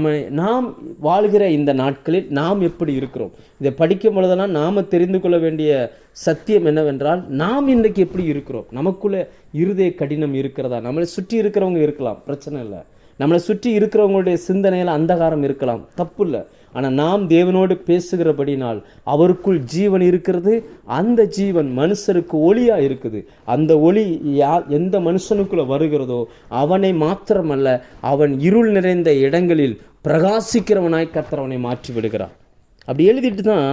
நாம் வாழ்கிற இந்த நாட்களில் நாம் எப்படி இருக்கிறோம்? இதை படிக்கும் பொழுதெல்லாம் நாம் தெரிந்து கொள்ள வேண்டிய சத்தியம் என்னவென்றால், நாம் இன்றைக்கு எப்படி இருக்கிறோம்? நமக்குள்ளே இருதய கடினம் இருக்கிறதா? நம்மளை சுற்றி இருக்கிறவங்க இருக்கலாம், பிரச்சனை இல்லை. நம்மளை சுற்றி இருக்கிறவங்களுடைய சிந்தனையில் அந்தகாரம் இருக்கலாம், தப்பு இல்லை. ஆனால் நாம் தேவனோடு பேசுகிறபடினால் அவருக்குள் ஜீவன் இருக்கிறது. அந்த ஜீவன் மனுஷருக்கு ஒளியாக இருக்குது. அந்த ஒளி எந்த மனுஷனுக்குள்ளே வருகிறதோ அவனை மாத்திரமல்ல, அவன் இருள் நிறைந்த இடங்களில் பிரகாசிக்கிறவனாய் கர்த்தர் மாற்றி விடுகிறார். அப்படி எழுதிட்டு தான்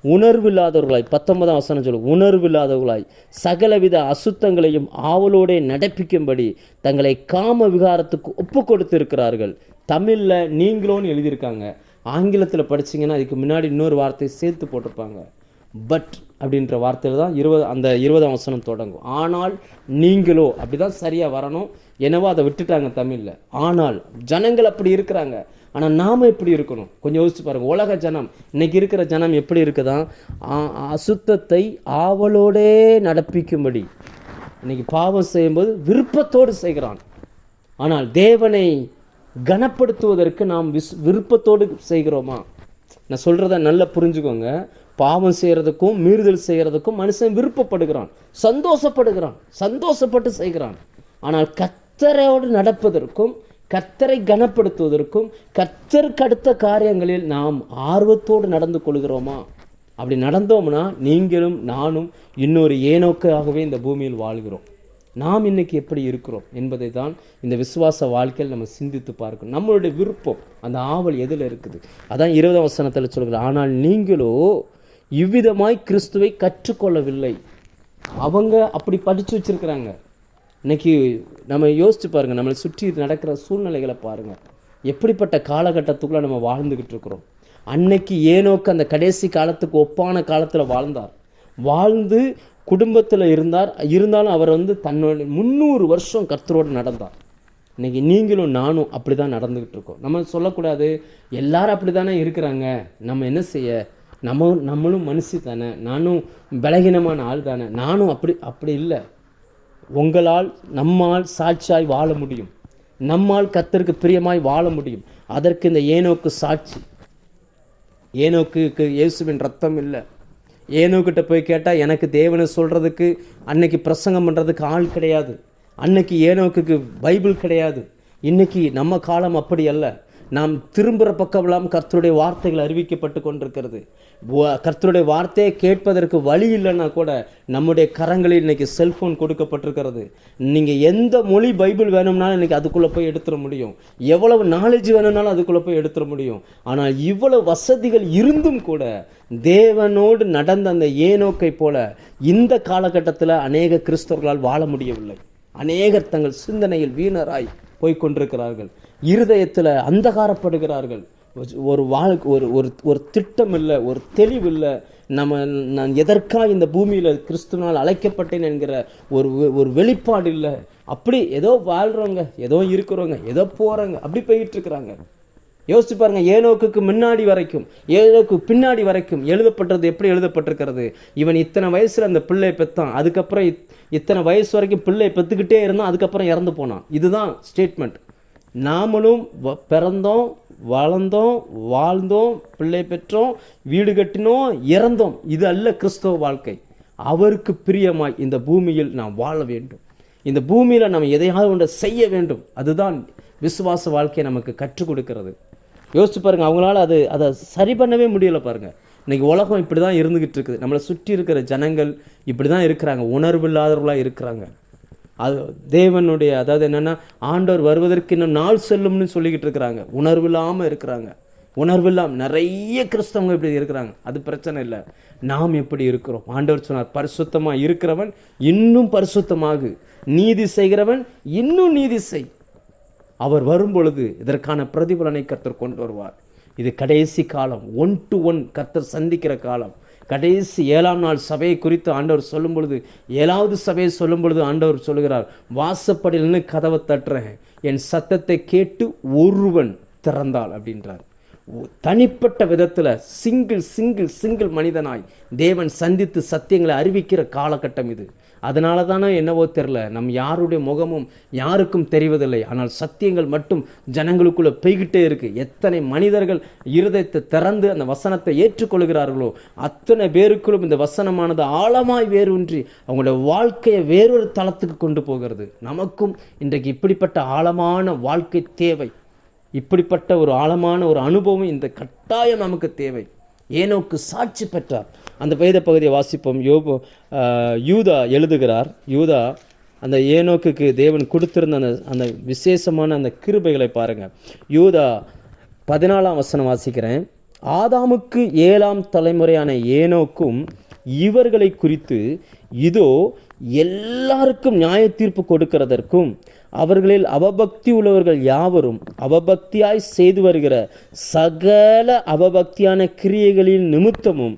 உணர்வில்லாதவர்களாய் 19ஆம் வசனம் சொல்லும், உணர்வில்லாதவர்களாய் சகலவித அசுத்தங்களையும் ஆவலோடே நடப்பிக்கும்படி தங்களை காம விகாரத்துக்கு ஒப்பு கொடுத்து இருக்கிறார்கள். தமிழில் நீங்களோன்னு எழுதியிருக்காங்க. ஆங்கிலத்தில் படிச்சிங்கன்னா அதுக்கு முன்னாடி இன்னொரு வார்த்தையை சேர்த்து போட்டிருப்பாங்க. பட் அப்படின்ற வார்த்தையில் தான் 20ஆம் வசனம் தொடங்கும். ஆனால் நீங்களோ, அப்படி தான் சரியாக வரணும். என்னவோ அதை விட்டுட்டாங்க தமிழில். ஆனால் ஜனங்கள் அப்படி இருக்கிறாங்க. ஆனால் நாம் எப்படி இருக்கணும் கொஞ்சம் யோசிச்சு பாருங்கள். உலக ஜனம், இன்னைக்கு இருக்கிற ஜனம் எப்படி இருக்குதான்? அசுத்தத்தை ஆவலோடே நடப்பிக்கும்படி, இன்னைக்கு பாவம் செய்யும்போது விருப்பத்தோடு செய்கிறான். ஆனால் தேவனை கனப்படுத்துவதற்கு நாம் விருப்பத்தோடு செய்கிறோமா? நான் சொல்கிறத நல்லா புரிஞ்சுக்கோங்க. பாவம் செய்கிறதுக்கும் மீறுதல் செய்கிறதுக்கும் மனுஷன் விருப்பப்படுகிறான், சந்தோஷப்பட்டு செய்கிறான். ஆனால் கர்த்தரோடு நடப்பதற்கும் கர்த்தரை கனப்படுத்துவதற்கும் கர்த்தருக்கு அடுத்த காரியங்களில் நாம் ஆர்வத்தோடு நடந்து கொள்கிறோமா? அப்படி நடந்தோம்னா நீங்களும் நானும் இன்னொரு ஏனோக்காகவே இந்த பூமியில் வாழ்கிறோம். நாம் இன்னைக்கு எப்படி இருக்கிறோம் என்பதை தான் இந்த விசுவாச வாழ்க்கையில் நம்ம சிந்தித்து பார்க்கணும். நம்மளுடைய விருப்பம், அந்த ஆவல் எதில் இருக்குது? அதான் 20ஆம் வசனத்தில் சொல்கிறார், ஆனால் நீங்களோ இவ்விதமாய் கிறிஸ்துவை கற்றுக்கொள்ளவில்லை. அவங்க அப்படி படித்து வச்சுருக்கிறாங்க. இன்னைக்கு நம்ம யோசித்து பாருங்கள், நம்மளை சுற்றி நடக்கிற சூழ்நிலைகளை பாருங்கள். எப்படிப்பட்ட காலகட்டத்துக்குள்ளே நம்ம வாழ்ந்துக்கிட்டு இருக்கிறோம். அன்னைக்கு ஏனோக்கு அந்த கடைசி காலத்துக்கு ஒப்பான காலத்தில் வாழ்ந்து குடும்பத்தில் இருந்தாலும் அவர் தன்னோட 300 வருஷம் கர்த்தரோடு நடந்தார். இன்றைக்கி நீங்களும் நானும் அப்படி தான் நடந்துக்கிட்டு இருக்கோம். நம்ம சொல்லக்கூடாது எல்லாரும் அப்படி தானே இருக்கிறாங்க, நம்ம என்ன செய்ய, நம்மளும் மனுஷி தானே, நானும் பலகீனமான ஆள் தானே, நானும் அப்படி இல்லை. உங்களால் நம்மால் சாட்சியாய் வாழ முடியும், நம்மால் கர்த்தருக்கு பிரியமாய் வாழ முடியும். அதற்கு இந்த ஏனோக்கு சாட்சி. ஏனோக்கு இயேசுவின் ரத்தம் இல்லை. ஏனோக்கிட்ட போய் கேட்டால் எனக்கு தேவனை சொல்கிறதுக்கு அன்னைக்கு பிரசங்கம் பண்ணுறதுக்கு ஆள் கிடையாது. அன்னைக்கு ஏனோக்கு பைபிள் கிடையாது. இன்றைக்கி நம்ம காலம் அப்படி அல்ல. நாம் திரும்புகிற பக்கமெல்லாம் கர்த்தருடைய வார்த்தைகள் அறிவிக்கப்பட்டு கொண்டிருக்கிறது. கர்த்தருடைய வார்த்தையை கேட்பதற்கு வழி இல்லைன்னா கூட நம்முடைய கரங்களில் இன்றைக்கி செல்ஃபோன் கொடுக்கப்பட்டிருக்கிறது. நீங்கள் எந்த மொழி பைபிள் வேணும்னாலும் இன்றைக்கி அதுக்குள்ளே போய் எடுத்துட முடியும். எவ்வளவு நாலேஜ் வேணும்னாலும் அதுக்குள்ளே போய் எடுத்துட முடியும். ஆனால் இவ்வளவு வசதிகள் இருந்தும் கூட தேவனோடு நடந்த அந்த ஏனோக்கை போல இந்த காலகட்டத்தில் அநேக கிறிஸ்தவர்களால் வாழ முடியவில்லை. அநேகர் தங்கள் சிந்தனையில் வீணராய் போய்கொண்டிருக்கிறார்கள். இருதயத்தில் அந்தகாரப்படுகிறார்கள். ஒரு ஒரு திட்டம் இல்லை, ஒரு தெளிவு இல்லை. நான் எதற்காக இந்த பூமியில் கிறிஸ்துவனால் அழைக்கப்பட்டேன் என்கிற ஒரு வெளிப்பாடு இல்லை. அப்படி ஏதோ வாழ்கிறவங்க, ஏதோ இருக்கிறவங்க, ஏதோ போகிறவங்க, அப்படி போயிட்டு இருக்கிறாங்க. யோசிச்சு பாருங்க, ஏனோக்குக்கு முன்னாடி வரைக்கும் ஏனோக்கு பின்னாடி வரைக்கும் எழுதப்பட்டது எப்படி எழுதப்பட்டிருக்கிறது. இவன் இத்தனை வயசுல அந்த பிள்ளை பெற்றான், அதுக்கப்புறம் இத்தனை வயசு வரைக்கும் பிள்ளை பெற்றுக்கிட்டே இருந்தான், அதுக்கப்புறம் இறந்து போனான். இதுதான் ஸ்டேட்மெண்ட். நாமளும் பிறந்தோம், வளர்ந்தோம், வாழ்ந்தோம், பிள்ளை பெற்றோம், வீடு கட்டினோம், இறந்தோம். இது அல்ல கிறிஸ்தவ வாழ்க்கை. அவருக்கு பிரியமாய் இந்த பூமியில் நாம் வாழ வேண்டும். இந்த பூமியில் நாம் எதையாவது ஒன்றை செய்ய வேண்டும். அதுதான் விசுவாச வாழ்க்கையை நமக்கு கற்றுக் கொடுக்கிறது. யோசிச்சு பாருங்கள், அவங்களால அதை சரி பண்ணவே முடியலை. பாருங்கள், இன்றைக்கி உலகம் இப்படி தான் இருந்துக்கிட்டு இருக்குது. நம்மளை சுற்றி இருக்கிற ஜனங்கள் இப்படி தான் இருக்கிறாங்க, உணர்வு இல்லாதவர்களாக இருக்கிறாங்க. அது தேவனுடைய, அதாவது என்னென்னா, ஆண்டவர் வருவதற்கு இன்னும் நாள் செல்லும்னு சொல்லிக்கிட்டு இருக்கிறாங்க. உணர்வு இல்லாமல் இருக்கிறாங்க. உணர்வு இல்லாமல் நிறைய கிறிஸ்தவங்க இப்படி இருக்கிறாங்க. அது பிரச்சனை இல்லை. நாம் எப்படி இருக்கிறோம்? ஆண்டவர் சொன்னார், பரிசுத்தமாக இருக்கிறவன் இன்னும் பரிசுத்தமாகு, நீதி செய்கிறவன் இன்னும் நீதி செய். அவர் வரும்பொழுது இதற்கான பிரதிபலனை கர்த்தர் கொண்டு வருவார். இது கடைசி காலம், 1 to 1 கர்த்தர் சந்திக்கிற காலம். கடைசி 7ஆம் நாள் சபையை குறித்து ஆண்டவர் சொல்லும் பொழுது, 7வது சபையை சொல்லும் பொழுது ஆண்டவர் சொல்லுகிறார், வாசப்படியில்னு கதவை தட்டுறேன், என் சத்தத்தை கேட்டு ஒருவன் திறந்தாள் அப்படின்றார். தனிப்பட்ட விதத்தில் சிங்கிள் மனிதனாய் தேவன் சந்தித்து சத்தியங்களை அறிவிக்கிற காலகட்டம் இது. அதனால தானே என்னவோ தெரில, நம் யாருடைய முகமும் யாருக்கும் தெரிவதில்லை. ஆனால் சத்தியங்கள் மட்டும் ஜனங்களுக்குள்ளே போய்கிட்டே இருக்கு. எத்தனை மனிதர்கள் இருதயத்தை திறந்து அந்த வசனத்தை ஏற்றுக்கொள்கிறார்களோ அத்தனை பேருக்குள்ளும் இந்த வசனமானது ஆழமாய் வேரூன்றி அவங்களுடைய வாழ்க்கையை வேறொரு தளத்துக்கு கொண்டு போகிறது. நமக்கும் இன்றைக்கு இப்படிப்பட்ட ஆழமான வாழ்க்கை தேவை. இப்படிப்பட்ட ஒரு ஆழமான ஒரு அனுபவம் இந்த கட்டாயம் நமக்கு தேவை. ஏனோக்கு சாட்சி பெற்றார். அந்த வேத பகுதியை வாசிப்போம். யூதா எழுதுகிறார். யூதா அந்த ஏனோக்குக்கு தேவன் கொடுத்திருந்த அந்த விசேஷமான அந்த கிருபைகளை பாருங்கள். யூதா 14ஆம் வசனம் வாசிக்கிறேன். ஆதாமுக்கு 7ஆம் தலைமுறையான ஏனோக்கும் இவர்களை குறித்து இதோ எல்லாருக்கும் நியாய தீர்ப்பு கொடுக்கிறதற்கும் அவர்களில் அவபக்தி உள்ளவர்கள் யாவரும் அவபக்தியாய் செய்து வருகிற சகல அவபக்தியான கிரியைகளின் நிமித்தமும்.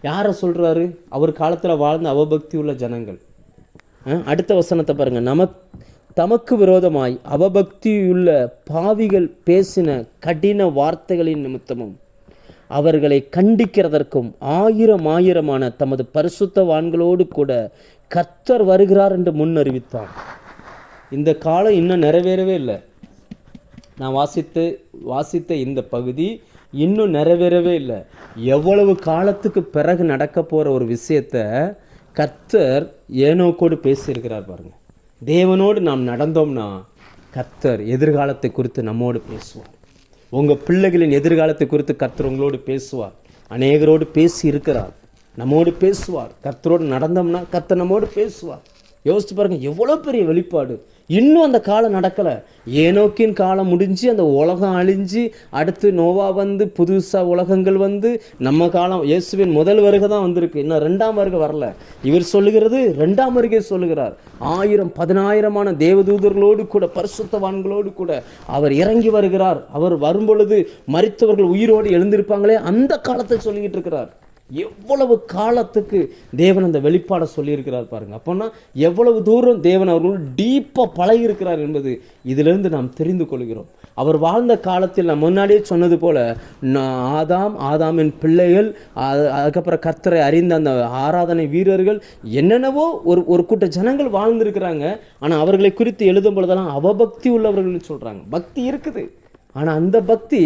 யாரை சொல்கிறாரு? அவர் காலத்தில் வாழ்ந்த அவபக்தி உள்ள ஜனங்கள். அடுத்த வசனத்தை பாருங்கள். தமக்கு விரோதமாய் அவபக்தியுள்ள பாவிகள் பேசின கடின வார்த்தைகளின் நிமித்தமும் அவர்களை கண்டிக்கிறதற்கும் ஆயிரமான தமது பரிசுத்தவான்களோடு கூட கர்த்தர் வருகிறார் என்று முன் அறிவித்தார். இந்த காலம் இன்னும் நிறைவேறவே இல்லை. நான் வாசித்த இந்த பகுதி இன்னும் நிறைவேறவே இல்லை. எவ்வளவு காலத்துக்கு பிறகு நடக்க போகிற ஒரு விஷயத்தை கர்த்தர் ஏனோக்கோடு பேசியிருக்கிறார் பாருங்கள். தேவனோடு நாம் நடந்தோம்னா கர்த்தர் எதிர்காலத்தை குறித்து நம்மோடு பேசுவார். உங்கள் பிள்ளைகளின் எதிர்காலத்தை குறித்து கர்த்தர் உங்களோடு பேசுவார். அநேகரோடு பேசி இருக்கிறார், நம்மோடு பேசுவார். கர்த்தரோடு நடந்தோம்னா கர்த்தர் நம்மோடு பேசுவார். யோசிச்சு பாருங்கள், எவ்வளோ பெரிய வெளிப்பாடு. இன்னும் அந்த காலம் நடக்கலை. ஏனோக்கின் காலம் முடிஞ்சு அந்த உலகம் அழிஞ்சு அடுத்து நோவா வந்து புதுசாக உலகங்கள் வந்து நம்ம காலம் இயேசுவின் முதல் வருகை தான் வந்திருக்கு. இன்னும் 2ஆம் வருகை வரல. இவர் சொல்லுகிறது 2ஆம் வருகை சொல்லுகிறார். 1000-10,000 தேவதூதர்களோடு கூட பரிசுத்தவான்களோடு கூட அவர் இறங்கி வருகிறார். அவர் வரும்பொழுது மரித்தவர்கள் உயிரோடு எழுந்திருப்பாங்களே, அந்த காலத்தை சொல்லிக்கிட்டு இருக்கிறார். எவ்வளவு காலத்துக்கு தேவன் அந்த வெளிப்பாடை சொல்லியிருக்கிறார் பாருங்க. அப்போனா எவ்வளவு தூரம் தேவன் அவர்கள் டீப்பாக பழகியிருக்கிறார் என்பது இதிலிருந்து நாம் தெரிந்து கொள்கிறோம். அவர் வாழ்ந்த காலத்தில் நான் முன்னாடியே சொன்னது போல ஆதாமின் பிள்ளைகள், அதுக்கப்புறம் கர்த்தரை அறிந்த அந்த ஆராதனை வீரர்கள், என்னென்னவோ ஒரு கூட்ட ஜனங்கள் வாழ்ந்திருக்கிறாங்க. ஆனால் அவர்களை குறித்து எழுதும் பொழுதெல்லாம் அவபக்தி உள்ளவர்கள்னு சொல்கிறாங்க. பக்தி இருக்குது, ஆனால் அந்த பக்தி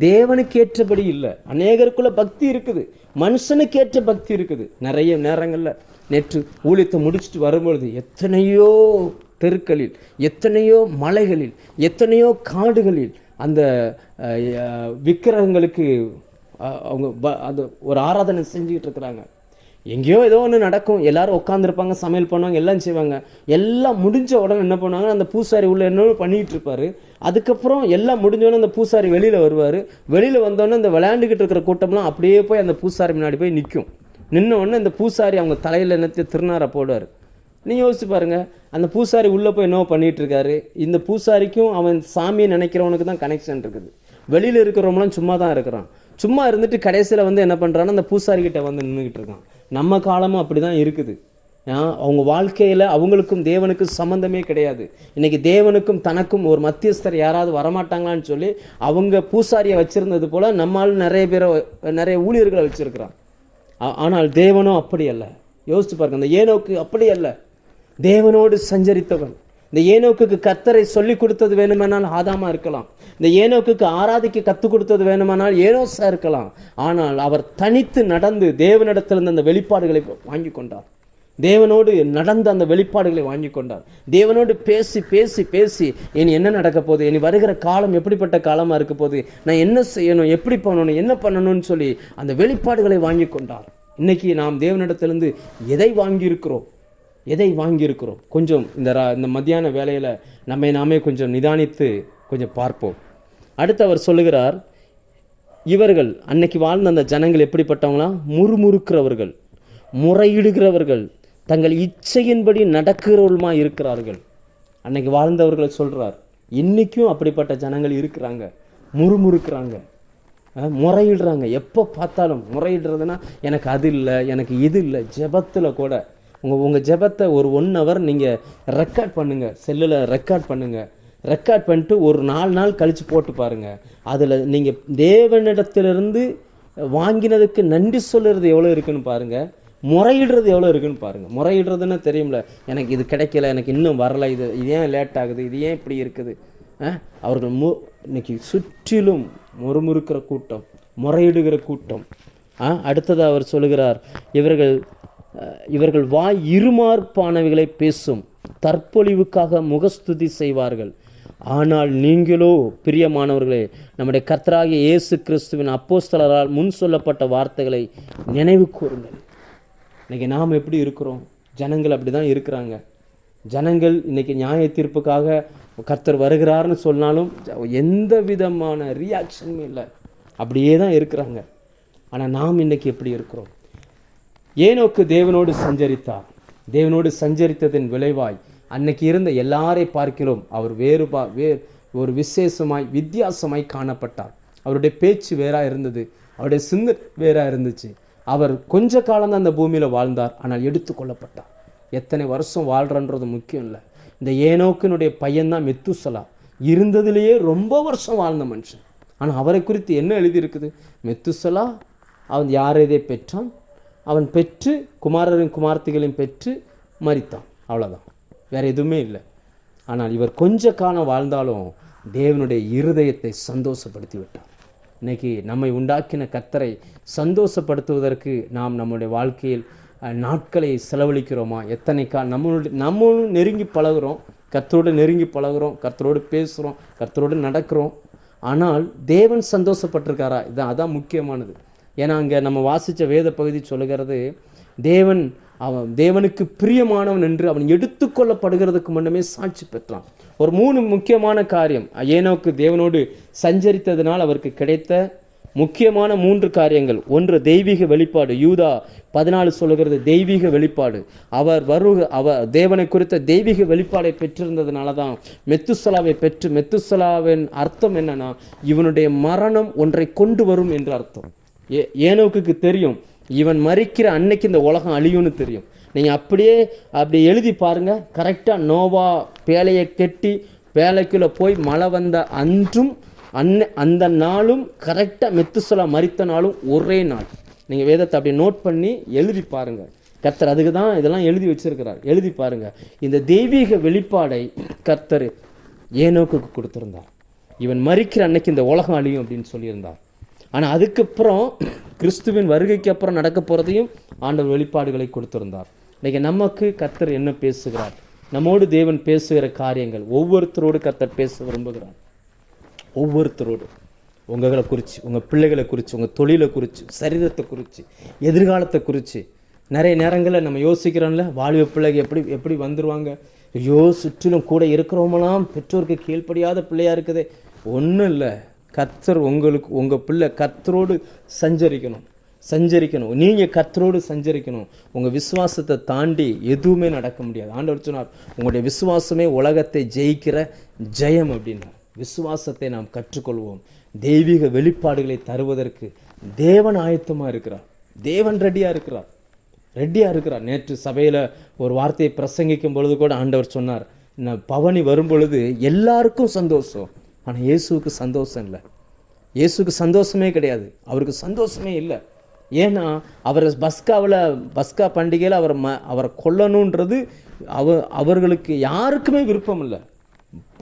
தேவனுக்கு ஏற்றபடி இல்லை. அநேகருக்குள்ள பக்தி இருக்குது, மனுஷனுக்கு ஏற்ற பக்தி இருக்குது. நிறைய நேரங்களில் நேற்று ஊழியத்தை முடிச்சுட்டு வரும்பொழுது எத்தனையோ தெருக்களில், எத்தனையோ மலைகளில், எத்தனையோ காடுகளில் அந்த விக்கிரகங்களுக்கு அவங்க அது ஒரு ஆராதனை செஞ்சுக்கிட்டு இருக்கிறாங்க. எங்கேயோ ஏதோ ஒன்று நடக்கும், எல்லாரும் உட்காந்துருப்பாங்க, சமையல் பண்ணுவாங்க, எல்லாம் செய்வாங்க. எல்லாம் முடிஞ்ச உடனே என்ன பண்ணுவாங்க, அந்த பூசாரி உள்ள என்ன பண்ணிக்கிட்டு இருப்பார். அதுக்கப்புறம் எல்லாம் முடிஞ்சோடனே அந்த பூசாரி வெளியில் வருவார். வெளியில் வந்தோடனே இந்த விளையாண்டுக்கிட்டு இருக்கிற கூட்டம்லாம் அப்படியே போய் அந்த பூசாரி முன்னாடி போய் நிற்கும். நின்ன உடனே இந்த பூசாரி அவங்க தலையில் என்னத்தை திருநாரை போடுவார். நீங்கள் யோசிச்சு பாருங்கள், அந்த பூசாரி உள்ளே போய் என்னவோ பண்ணிகிட்டு இருக்காரு. இந்த பூசாரிக்கும் அவன் சாமியை நினைக்கிறவனுக்கு தான் கனெக்ஷன் இருக்குது. வெளியில் இருக்கிறவங்களாம் சும்மா தான் இருக்கிறான். சும்மா இருந்துட்டு கடைசியில் வந்து என்ன பண்ணுறான்னா அந்த பூசாரிக்கிட்ட வந்து நின்றுக்கிட்டு இருக்கான். நம்ம காலமும் அப்படி தான் இருக்குது. அவங்க வாழ்க்கையில் அவங்களுக்கும் தேவனுக்கும் சம்மந்தமே கிடையாது. இன்றைக்கி தேவனுக்கும் தனக்கும் ஒரு மத்தியஸ்தர் யாராவது வரமாட்டாங்களான்னு சொல்லி அவங்க பூசாரியை வச்சுருந்தது போல் நம்மால் நிறைய ஊழியர்களை வச்சுருக்கிறான். ஆனால் தேவனும் அப்படி அல்ல. யோசிச்சு பாருங்க, இந்த ஏனோக்கு அப்படி அல்ல. தேவனோடு சஞ்சரித்தவன். இந்த ஏனோக்குக்கு கர்த்தரை சொல்லி கொடுத்தது வேணுமானால் ஆதாமா இருக்கலாம். இந்த ஏனோக்குக்கு ஆராதிக்க கற்றுக் கொடுத்தது வேணுமானால் ஏனோசா இருக்கலாம். ஆனால் அவர் தனித்து நடந்து தேவனிடத்திலிருந்து அந்த வெளிப்பாடுகளை வாங்கி கொண்டார். தேவனோடு நடந்த அந்த வெளிப்பாடுகளை வாங்கி கொண்டார். தேவனோடு பேசி பேசி பேசி இனி என்ன நடக்க போகுது, இனி வருகிற காலம் எப்படிப்பட்ட காலமாக இருக்க போகுது, நான் என்ன செய்யணும், எப்படி பண்ணணும், என்ன பண்ணணும்னு சொல்லி அந்த வெளிப்பாடுகளை வாங்கி கொண்டார். இன்னைக்கு நாம் தேவனிடத்திலிருந்து எதை வாங்கியிருக்கிறோம் கொஞ்சம் இந்த மத்தியான வேலையில் நம்மை நாமே கொஞ்சம் நிதானித்து கொஞ்சம் பார்ப்போம். அடுத்து அவர் சொல்லுகிறார், இவர்கள் அன்னைக்கு வாழ்ந்த அந்த ஜனங்கள் எப்படிப்பட்டவங்களாம், முறுமுறுக்கிறவர்கள், முறையிடுகிறவர்கள், தங்கள் இச்சையின்படி நடக்கிறவர்களுமா இருக்கிறார்கள். அன்னைக்கு வாழ்ந்தவர்களை சொல்கிறார். இன்றைக்கும் அப்படிப்பட்ட ஜனங்கள் இருக்கிறாங்க. முறுமுறுக்கிறாங்க, முறையிடுறாங்க. எப்போ பார்த்தாலும் முறையிடுறதுன்னா எனக்கு அது இல்லை, எனக்கு இது இல்லை. ஜெபத்தில் கூட உங்கள் ஜெபத்தை ஒரு 1 hour நீங்கள் ரெக்கார்ட் பண்ணுங்கள், செல்லில் ரெக்கார்ட் பண்ணுங்கள். ரெக்கார்ட் பண்ணிட்டு ஒரு 4 நாள் கழித்து போட்டு பாருங்கள். அதில் நீங்கள் தேவனிடத்திலிருந்து வாங்கினதுக்கு நன்றி சொல்லுறது எவ்வளோ இருக்குன்னு பாருங்கள், முறையிடுறது எவ்வளோ இருக்குன்னு பாருங்கள். முறையிடுறதுன்னு தெரியும்ல, எனக்கு இது கிடைக்கல, எனக்கு இன்னும் வரலை, இது ஏன் லேட் ஆகுது, இது ஏன் இப்படி இருக்குது. அவர்கள் இன்னைக்கு சுற்றிலும் முறுமுறுக்கிற கூட்டம், முறையிடுகிற கூட்டம். அடுத்தது அவர் சொல்லுகிறார், இவர்கள் வாய் இருமார்ப்பானவைகளை பேசும், தற்பொழிவுக்காக முகஸ்துதி செய்வார்கள். ஆனால் நீங்களோ பிரியமானவர்களே, நம்முடைய கர்த்தராகிய இயேசு கிறிஸ்துவின் அப்போஸ்தலரால் முன் சொல்லப்பட்ட வார்த்தைகளை நினைவு கூறுங்கள். இன்றைக்கி நாம் எப்படி இருக்கிறோம்? ஜனங்கள் அப்படி தான் இருக்கிறாங்க. ஜனங்கள் இன்றைக்கி நியாய தீர்ப்புக்காக கர்த்தர் வருகிறார்னு சொன்னாலும் எந்த விதமான ரியாக்ஷனுமே இல்லை, அப்படியே தான் இருக்கிறாங்க. ஆனால் நாம் இன்றைக்கி எப்படி இருக்கிறோம்? ஏனோக்கு தேவனோடு சஞ்சரித்தார். தேவனோடு சஞ்சரித்ததின் விளைவாய் அன்னைக்கு இருந்த எல்லாரை பார்க்கிறோம் அவர் ஒரு விசேஷமாய் வித்தியாசமாய் காணப்பட்டார். அவருடைய பேச்சு வேறாக இருந்தது, அவருடைய சிந்தனை வேறாக இருந்துச்சு. அவர் கொஞ்ச காலம்தான் அந்த பூமியில் வாழ்ந்தார், ஆனால் எடுத்துக்கொள்ளப்பட்டார். எத்தனை வருஷம் வாழ்கிறன்றது முக்கியம் இல்லை. இந்த ஏனோக்கினுடைய பையன்தான் மெத்துசலா, இருந்ததுலேயே ரொம்ப வருஷம் வாழ்ந்த மனுஷன். ஆனால் அவரை குறித்து என்ன எழுதியிருக்குது? மெத்துசலா அவன் யாரையே பெற்றான், அவன் பெற்று குமாரரின் குமார்த்திகளையும் பெற்று மரித்தான், அவ்வளோதான், வேறு எதுவுமே இல்லை. ஆனால் இவர் கொஞ்ச காலம் வாழ்ந்தாலும் தேவனுடைய இருதயத்தை சந்தோஷப்படுத்தி விட்டார். இன்றைக்கி நம்மை உண்டாக்கின கர்த்தரை சந்தோஷப்படுத்துவதற்கு நாம் நம்முடைய வாழ்க்கையில் நாட்களை செலவழிக்கிறோமா? எத்தனை நம்மளும் நெருங்கி பழகிறோம், கர்த்தரோடு நெருங்கி பழகிறோம், கர்த்தரோடு பேசுகிறோம், கர்த்தரோடு நடக்கிறோம். ஆனால் தேவன் சந்தோஷப்பட்டிருக்காரா? அதான் முக்கியமானது. ஏன்னா அங்கே நம்ம வாசித்த வேத பகுதி சொல்லுகிறது, தேவனுக்கு பிரியமானவன் என்று அவன் எடுத்துக்கொள்ளப்படுகிறதுக்கு முன்னமே சாட்சி பெற்றான். ஒரு 3 முக்கியமான காரியம் ஏனோக்கு தேவனோடு சஞ்சரித்ததினால் அவருக்கு கிடைத்த முக்கியமான 3 காரியங்கள். ஒன்று தெய்வீக வெளிப்பாடு. யூதா 14 சொல்லுகிறது தெய்வீக வெளிப்பாடு. அவர் தேவனை குறித்த தெய்வீக வெளிப்பாடை பெற்றிருந்ததுனால தான் மெத்துசலாவை பெற்று, மெத்துசலாவின் அர்த்தம் என்னன்னா இவனுடைய மரணம் ஒன்றை கொண்டு வரும் என்று அர்த்தம். ஏனோக்குக்கு தெரியும் இவன் மரிக்கிற அன்னைக்கு இந்த உலகம் அழியும்னு தெரியும். நீங்கள் அப்படி எழுதி பாருங்கள். கரெக்டாக நோவா பேழையை கட்டி பேழைக்குள்ளே போய் மழை வந்த அன்றும் அந்த நாளும் கரெக்டாக மெத்துசலா மரித்த நாளும் ஒரே நாள். நீங்கள் வேதத்தை அப்படி நோட் பண்ணி எழுதி பாருங்கள். கர்த்தர் அதுக்கு தான் இதெல்லாம் எழுதி வச்சிருக்கிறார். எழுதி பாருங்கள். இந்த தெய்வீக வெளிப்பாடை கர்த்தர் ஏனோக்குக்கு கொடுத்துருந்தார். இவன் மரிக்கிற அன்னைக்கு இந்த உலகம் அழியும் அப்படின்னு சொல்லியிருந்தார். ஆனால் அதுக்கப்புறம் கிறிஸ்துவின் வருகைக்கு அப்புறம் நடக்க போகிறதையும் ஆண்டவர் வெளிப்பாடுகளை கொடுத்திருந்தார். இன்றைக்கி நமக்கு கர்த்தர் என்ன பேசுகிறார்? நம்மோடு தேவன் பேசுகிற காரியங்கள் ஒவ்வொருத்தரோடு கர்த்தர் பேச விரும்புகிறார். ஒவ்வொருத்தரோடும் உங்களை குறித்து, உங்கள் பிள்ளைகளை குறித்து, உங்கள் தொழிலை குறித்து, சரீரத்தை குறித்து, எதிர்காலத்தை குறித்து நிறைய நேரங்களில் நம்ம யோசிக்கிறோம்ல, வாலிப பிள்ளைகள் எப்படி வந்துடுவாங்க, ஐயோ சுற்றிலும் கூட இருக்கிறவங்களாம் பெற்றோருக்கு கீழ்ப்படியாத பிள்ளையாக இருக்குது. ஒன்றும் இல்லை, கர்த்தர் உங்கள் பிள்ளை கர்த்தரோடு சஞ்சரிக்கணும். நீங்கள் கர்த்தரோடு சஞ்சரிக்கணும். உங்கள் விசுவாசத்தை தாண்டி எதுவுமே நடக்க முடியாது. ஆண்டவர் சொன்னார், உங்களுடைய விசுவாசமே உலகத்தை ஜெயிக்கிற ஜெயம் அப்படின்னார். விசுவாசத்தை நாம் கற்றுக்கொள்வோம். தெய்வீக வெளிப்பாடுகளை தருவதற்கு தேவன் ஆயத்தமாக இருக்கிறார். தேவன் ரெடியாக இருக்கிறார். நேற்று சபையில் ஒரு வார்த்தையை பிரசங்கிக்கும் பொழுது கூட ஆண்டவர் சொன்னார், பவனி வரும் பொழுது எல்லாருக்கும் சந்தோஷம், ஆனால் இயேசுவுக்கு சந்தோஷம் இல்லை. இயேசுக்கு சந்தோஷமே கிடையாது. அவருக்கு சந்தோஷமே இல்லை. ஏன்னா அவர் பஸ்கா பண்டிகையில் அவரை கொல்லணுன்றது அவர்களுக்கு யாருக்குமே விருப்பம் இல்லை.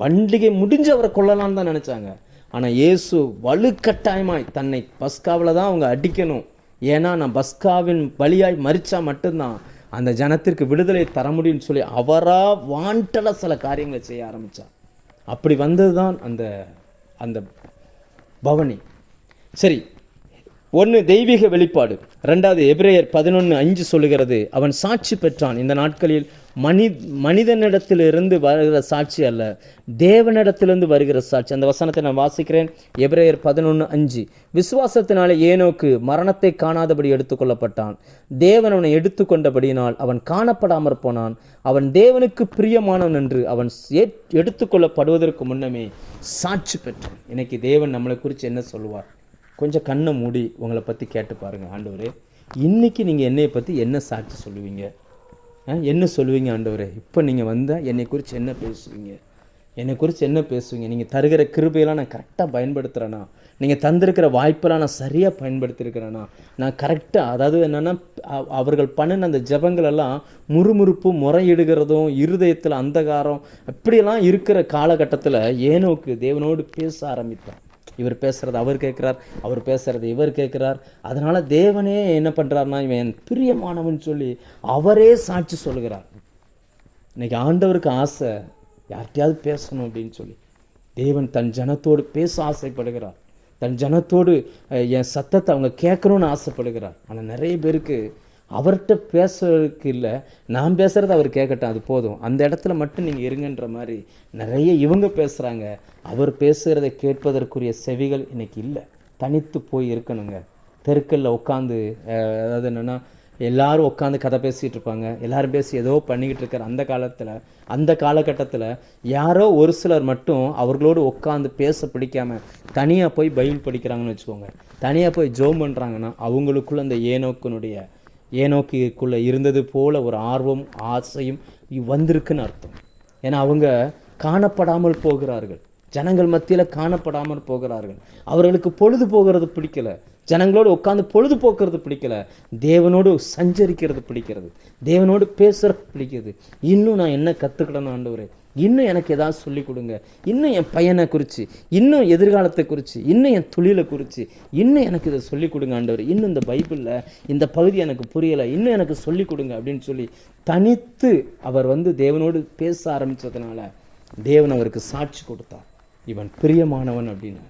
பண்டிகை முடிஞ்சு அவரை கொல்லலான்னு தான் நினச்சாங்க. ஆனால் இயேசு வலுக்கட்டாயமாய் தன்னை பஸ்காவில் தான் அவங்க அடிக்கணும், ஏன்னா நான் பஸ்காவின் பலியாய் மரித்தா மட்டும்தான் அந்த ஜனத்திற்கு விடுதலை தர முடியும்னு சொல்லி அவராக வாண்டலாக சில காரியங்களை செய்ய ஆரம்பித்தார். அப்படி வந்தது தான் அந்த பவனி. சரி, ஒன்று தெய்வீக வெளிப்பாடு, ரெண்டாவது எபிரேயர் 11:5 சொல்லுகிறது, அவன் சாட்சி பெற்றான். இந்த நாட்களில் மனிதனிடத்திலிருந்து வருகிற சாட்சி அல்ல, தேவனிடத்திலிருந்து வருகிற சாட்சி. அந்த வசனத்தை நான் வாசிக்கிறேன். எபிரேயர் 11:5, விசுவாசத்தினாலே ஏனோக்கு மரணத்தை காணாதபடி எடுத்துக்கொள்ளப்பட்டான். தேவன் அவனை எடுத்துக்கொண்டபடியினால் அவன் காணப்படாமற் போனான். அவன் தேவனுக்கு பிரியமானவன் என்று அவன் எடுத்துக்கொள்ளப்படுவதற்கு முன்னமே சாட்சி பெற்றான். இன்னைக்கு தேவன் நம்மளை குறித்து என்ன சொல்லுவார்? கொஞ்சம் கண்ணை மூடி உங்களை பற்றி கேட்டு பாருங்கள். ஆண்டவரே, இன்றைக்கி நீங்கள் என்னை பற்றி என்ன சாட்சி சொல்லுவீங்க? என்ன சொல்லுவீங்க ஆண்டவரே? இப்போ நீங்கள் வந்தால் என்னை குறித்து என்ன பேசுவீங்க? நீங்கள் தருகிற கிருபையெல்லாம் நான் கரெக்டாக பயன்படுத்துகிறேன்னா? நீங்கள் தந்திருக்கிற வாய்ப்பெல்லாம் நான் சரியாக பயன்படுத்தியிருக்கிறேன்னா? நான் கரெக்டாக, அதாவது என்னென்னா, அவர்கள் பண்ணின அந்த ஜபங்களெல்லாம் முறுமுறுப்பு, முறையிடுகிறதும், இருதயத்தில் அந்தகாரம் இப்படியெல்லாம் இருக்கிற காலகட்டத்தில் ஏனோக்கு தேவனோடு பேச ஆரம்பித்தான். இவர் பேசுகிறது அவர் கேட்குறார், அவர் பேசுகிறது இவர் கேட்குறார். அதனால் தேவனே என்ன பண்ணுறாருனா, இவன் என் பிரியமானவன் சொல்லி அவரே சாட்சி சொல்கிறார். இன்னைக்கு ஆண்டவருக்கு ஆசை யார்கிட்டையாவது பேசணும் அப்படின்னு சொல்லி. தேவன் தன் ஜனத்தோடு பேச ஆசைப்படுகிறார். தன் ஜனத்தோடு என் சத்தத்தை அவங்க கேட்கணும்னு ஆசைப்படுகிறார். ஆனால் நிறைய பேருக்கு அவர்கிட்ட பேசுறதுக்கு இல்லை, நான் பேசுகிறத அவர் கேட்கட்டும், அது போதும், அந்த இடத்துல மட்டும் நீங்கள் இருங்கன்ற மாதிரி நிறைய இவங்க பேசுகிறாங்க. அவர் பேசுகிறத கேட்பதற்குரிய செவிகள் இன்னைக்கு இல்லை. தனித்து போய் இருக்கணுங்க. தெருக்களில் உட்காந்து, அதாவது என்னென்னா, எல்லாரும் உட்காந்து கதை பேசிகிட்டு இருப்பாங்க. எல்லாரும் பேசி ஏதோ பண்ணிக்கிட்டு இருக்கிற அந்த காலகட்டத்தில் யாரோ ஒரு சிலர் மட்டும் அவர்களோடு உட்காந்து பேச பிடிக்காமல் தனியாக போய் பைபிள் படிக்கிறாங்கன்னு வச்சுக்கோங்க. தனியாக போய் ஜோம் பண்ணுறாங்கன்னா அவங்களுக்குள்ள அந்த ஏனோக்குள்ளே இருந்தது போல ஒரு ஆர்வம், ஆசையும் வந்திருக்குன்னு அர்த்தம். ஏன்னா அவங்க காணப்படாமல் போகிறார்கள், ஜனங்கள் மத்தியில் காணப்படாமல் போகிறார்கள். அவர்களுக்கு பொழுது போகிறது பிடிக்கல, ஜனங்களோடு உட்காந்து பொழுது போக்குறது பிடிக்கல, தேவனோடு சஞ்சரிக்கிறது பிடிக்கிறது, தேவனோடு பேசுறது பிடிக்கிறது. இன்னும் நான் என்ன கற்றுக்கிடணும் ஆண்டவரே, இன்னும் எனக்கு ஏதாவது சொல்லிக் கொடுங்க, இன்னும் என் பையனை குறித்து, இன்னும் எதிர்காலத்தை குறித்து, இன்னும் என் தொழிலை குறித்து, இன்னும் எனக்கு இதை சொல்லிக் கொடுங்க ஆண்டவர், இன்னும் இந்த பைபிளில் இந்த பகுதி எனக்கு புரியலை, இன்னும் எனக்கு சொல்லிக் கொடுங்க அப்படின்னு சொல்லி தனித்து அவர் தேவனோடு பேச ஆரம்பித்ததுனால தேவன் அவருக்கு சாட்சி கொடுத்தார், இவன் பிரியமானவன் அப்படின்னு.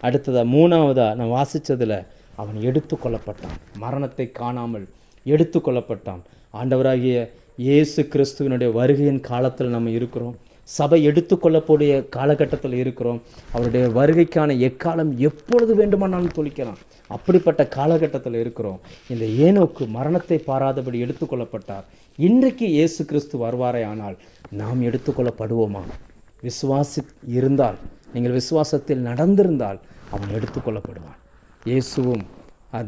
அடுத்ததாக மூணாவதாக நான் வாசித்ததில் அவன் எடுத்துக்கொள்ளப்பட்டான். மரணத்தை காணாமல் எடுத்துக்கொள்ளப்பட்டான். ஆண்டவராகிய இயேசு கிறிஸ்துவனுடைய வருகையின் காலத்தில் நம்ம இருக்கிறோம். சபை எடுத்துக்கொள்ளக்கூடிய காலகட்டத்தில் இருக்கிறோம். அவருடைய வருகைக்கான எக்காலம் எப்பொழுது வேண்டுமானாலும் தொழிக்கலாம். அப்படிப்பட்ட காலகட்டத்தில் இருக்கிறோம். இந்த ஏனோக்கு மரணத்தை பாராதபடி எடுத்துக்கொள்ளப்பட்டார். இன்றைக்கு இயேசு கிறிஸ்து வருவாரே ஆனால் நாம் எடுத்துக்கொள்ளப்படுவோமா? இருந்தால், நீங்கள் விசுவாசத்தில் நடந்திருந்தால் அவன் எடுத்துக்கொள்ளப்படுவான். இயேசுவும்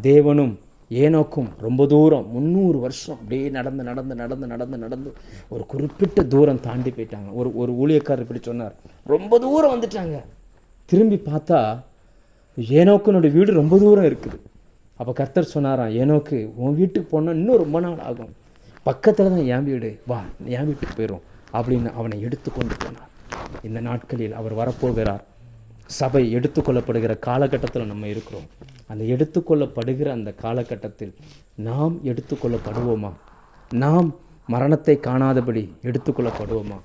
தேவனும் ஏனோக்கும் ரொம்ப தூரம் 300 வருஷம் அப்படியே நடந்து ஒரு குறிப்பிட்ட தூரம் தாண்டி போயிட்டாங்க. ஒரு ஊழியக்காரர் இப்படி சொன்னார், ரொம்ப தூரம் வந்துட்டாங்க. திரும்பி பார்த்தா ஏனோக்குனுடைய வீடு ரொம்ப தூரம் இருக்குது. அப்போ கர்த்தர் சொன்னாராம், ஏனோக்கு உன் வீட்டுக்கு போனால் இன்னும் ரொம்ப நாள் ஆகும், பக்கத்தில் தான் என் வீடு, வா என் வீட்டுக்கு போயிடும் அப்படின்னு அவனை எடுத்துக்கொண்டு போனார். இந்த நாட்களில் அவர் வரப்போகிறார். சபை எடுத்துக்கொள்ளப்படுகிற காலகட்டத்தில் நம்ம இருக்கிறோம். அந்த எடுத்துக்கொள்ளப்படுகிற அந்த காலகட்டத்தில் நாம் எடுத்துக்கொள்ளப்படுவோமா? நாம் மரணத்தை காணாதபடி எடுத்துக்கொள்ளப்படுவோமா?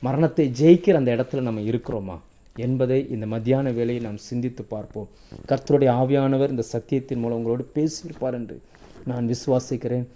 மரணத்தை ஜெயிக்கிற அந்த இடத்துல நம்ம இருக்கிறோமா? என்பதை இந்த மத்தியான வேளையில் நாம் சிந்தித்து பார்ப்போம். கர்த்தருடைய ஆவியானவர் இந்த சத்தியத்தின் மூலம் உங்களோடு பேசியிருப்பார் என்று நான் விசுவாசிக்கிறேன்.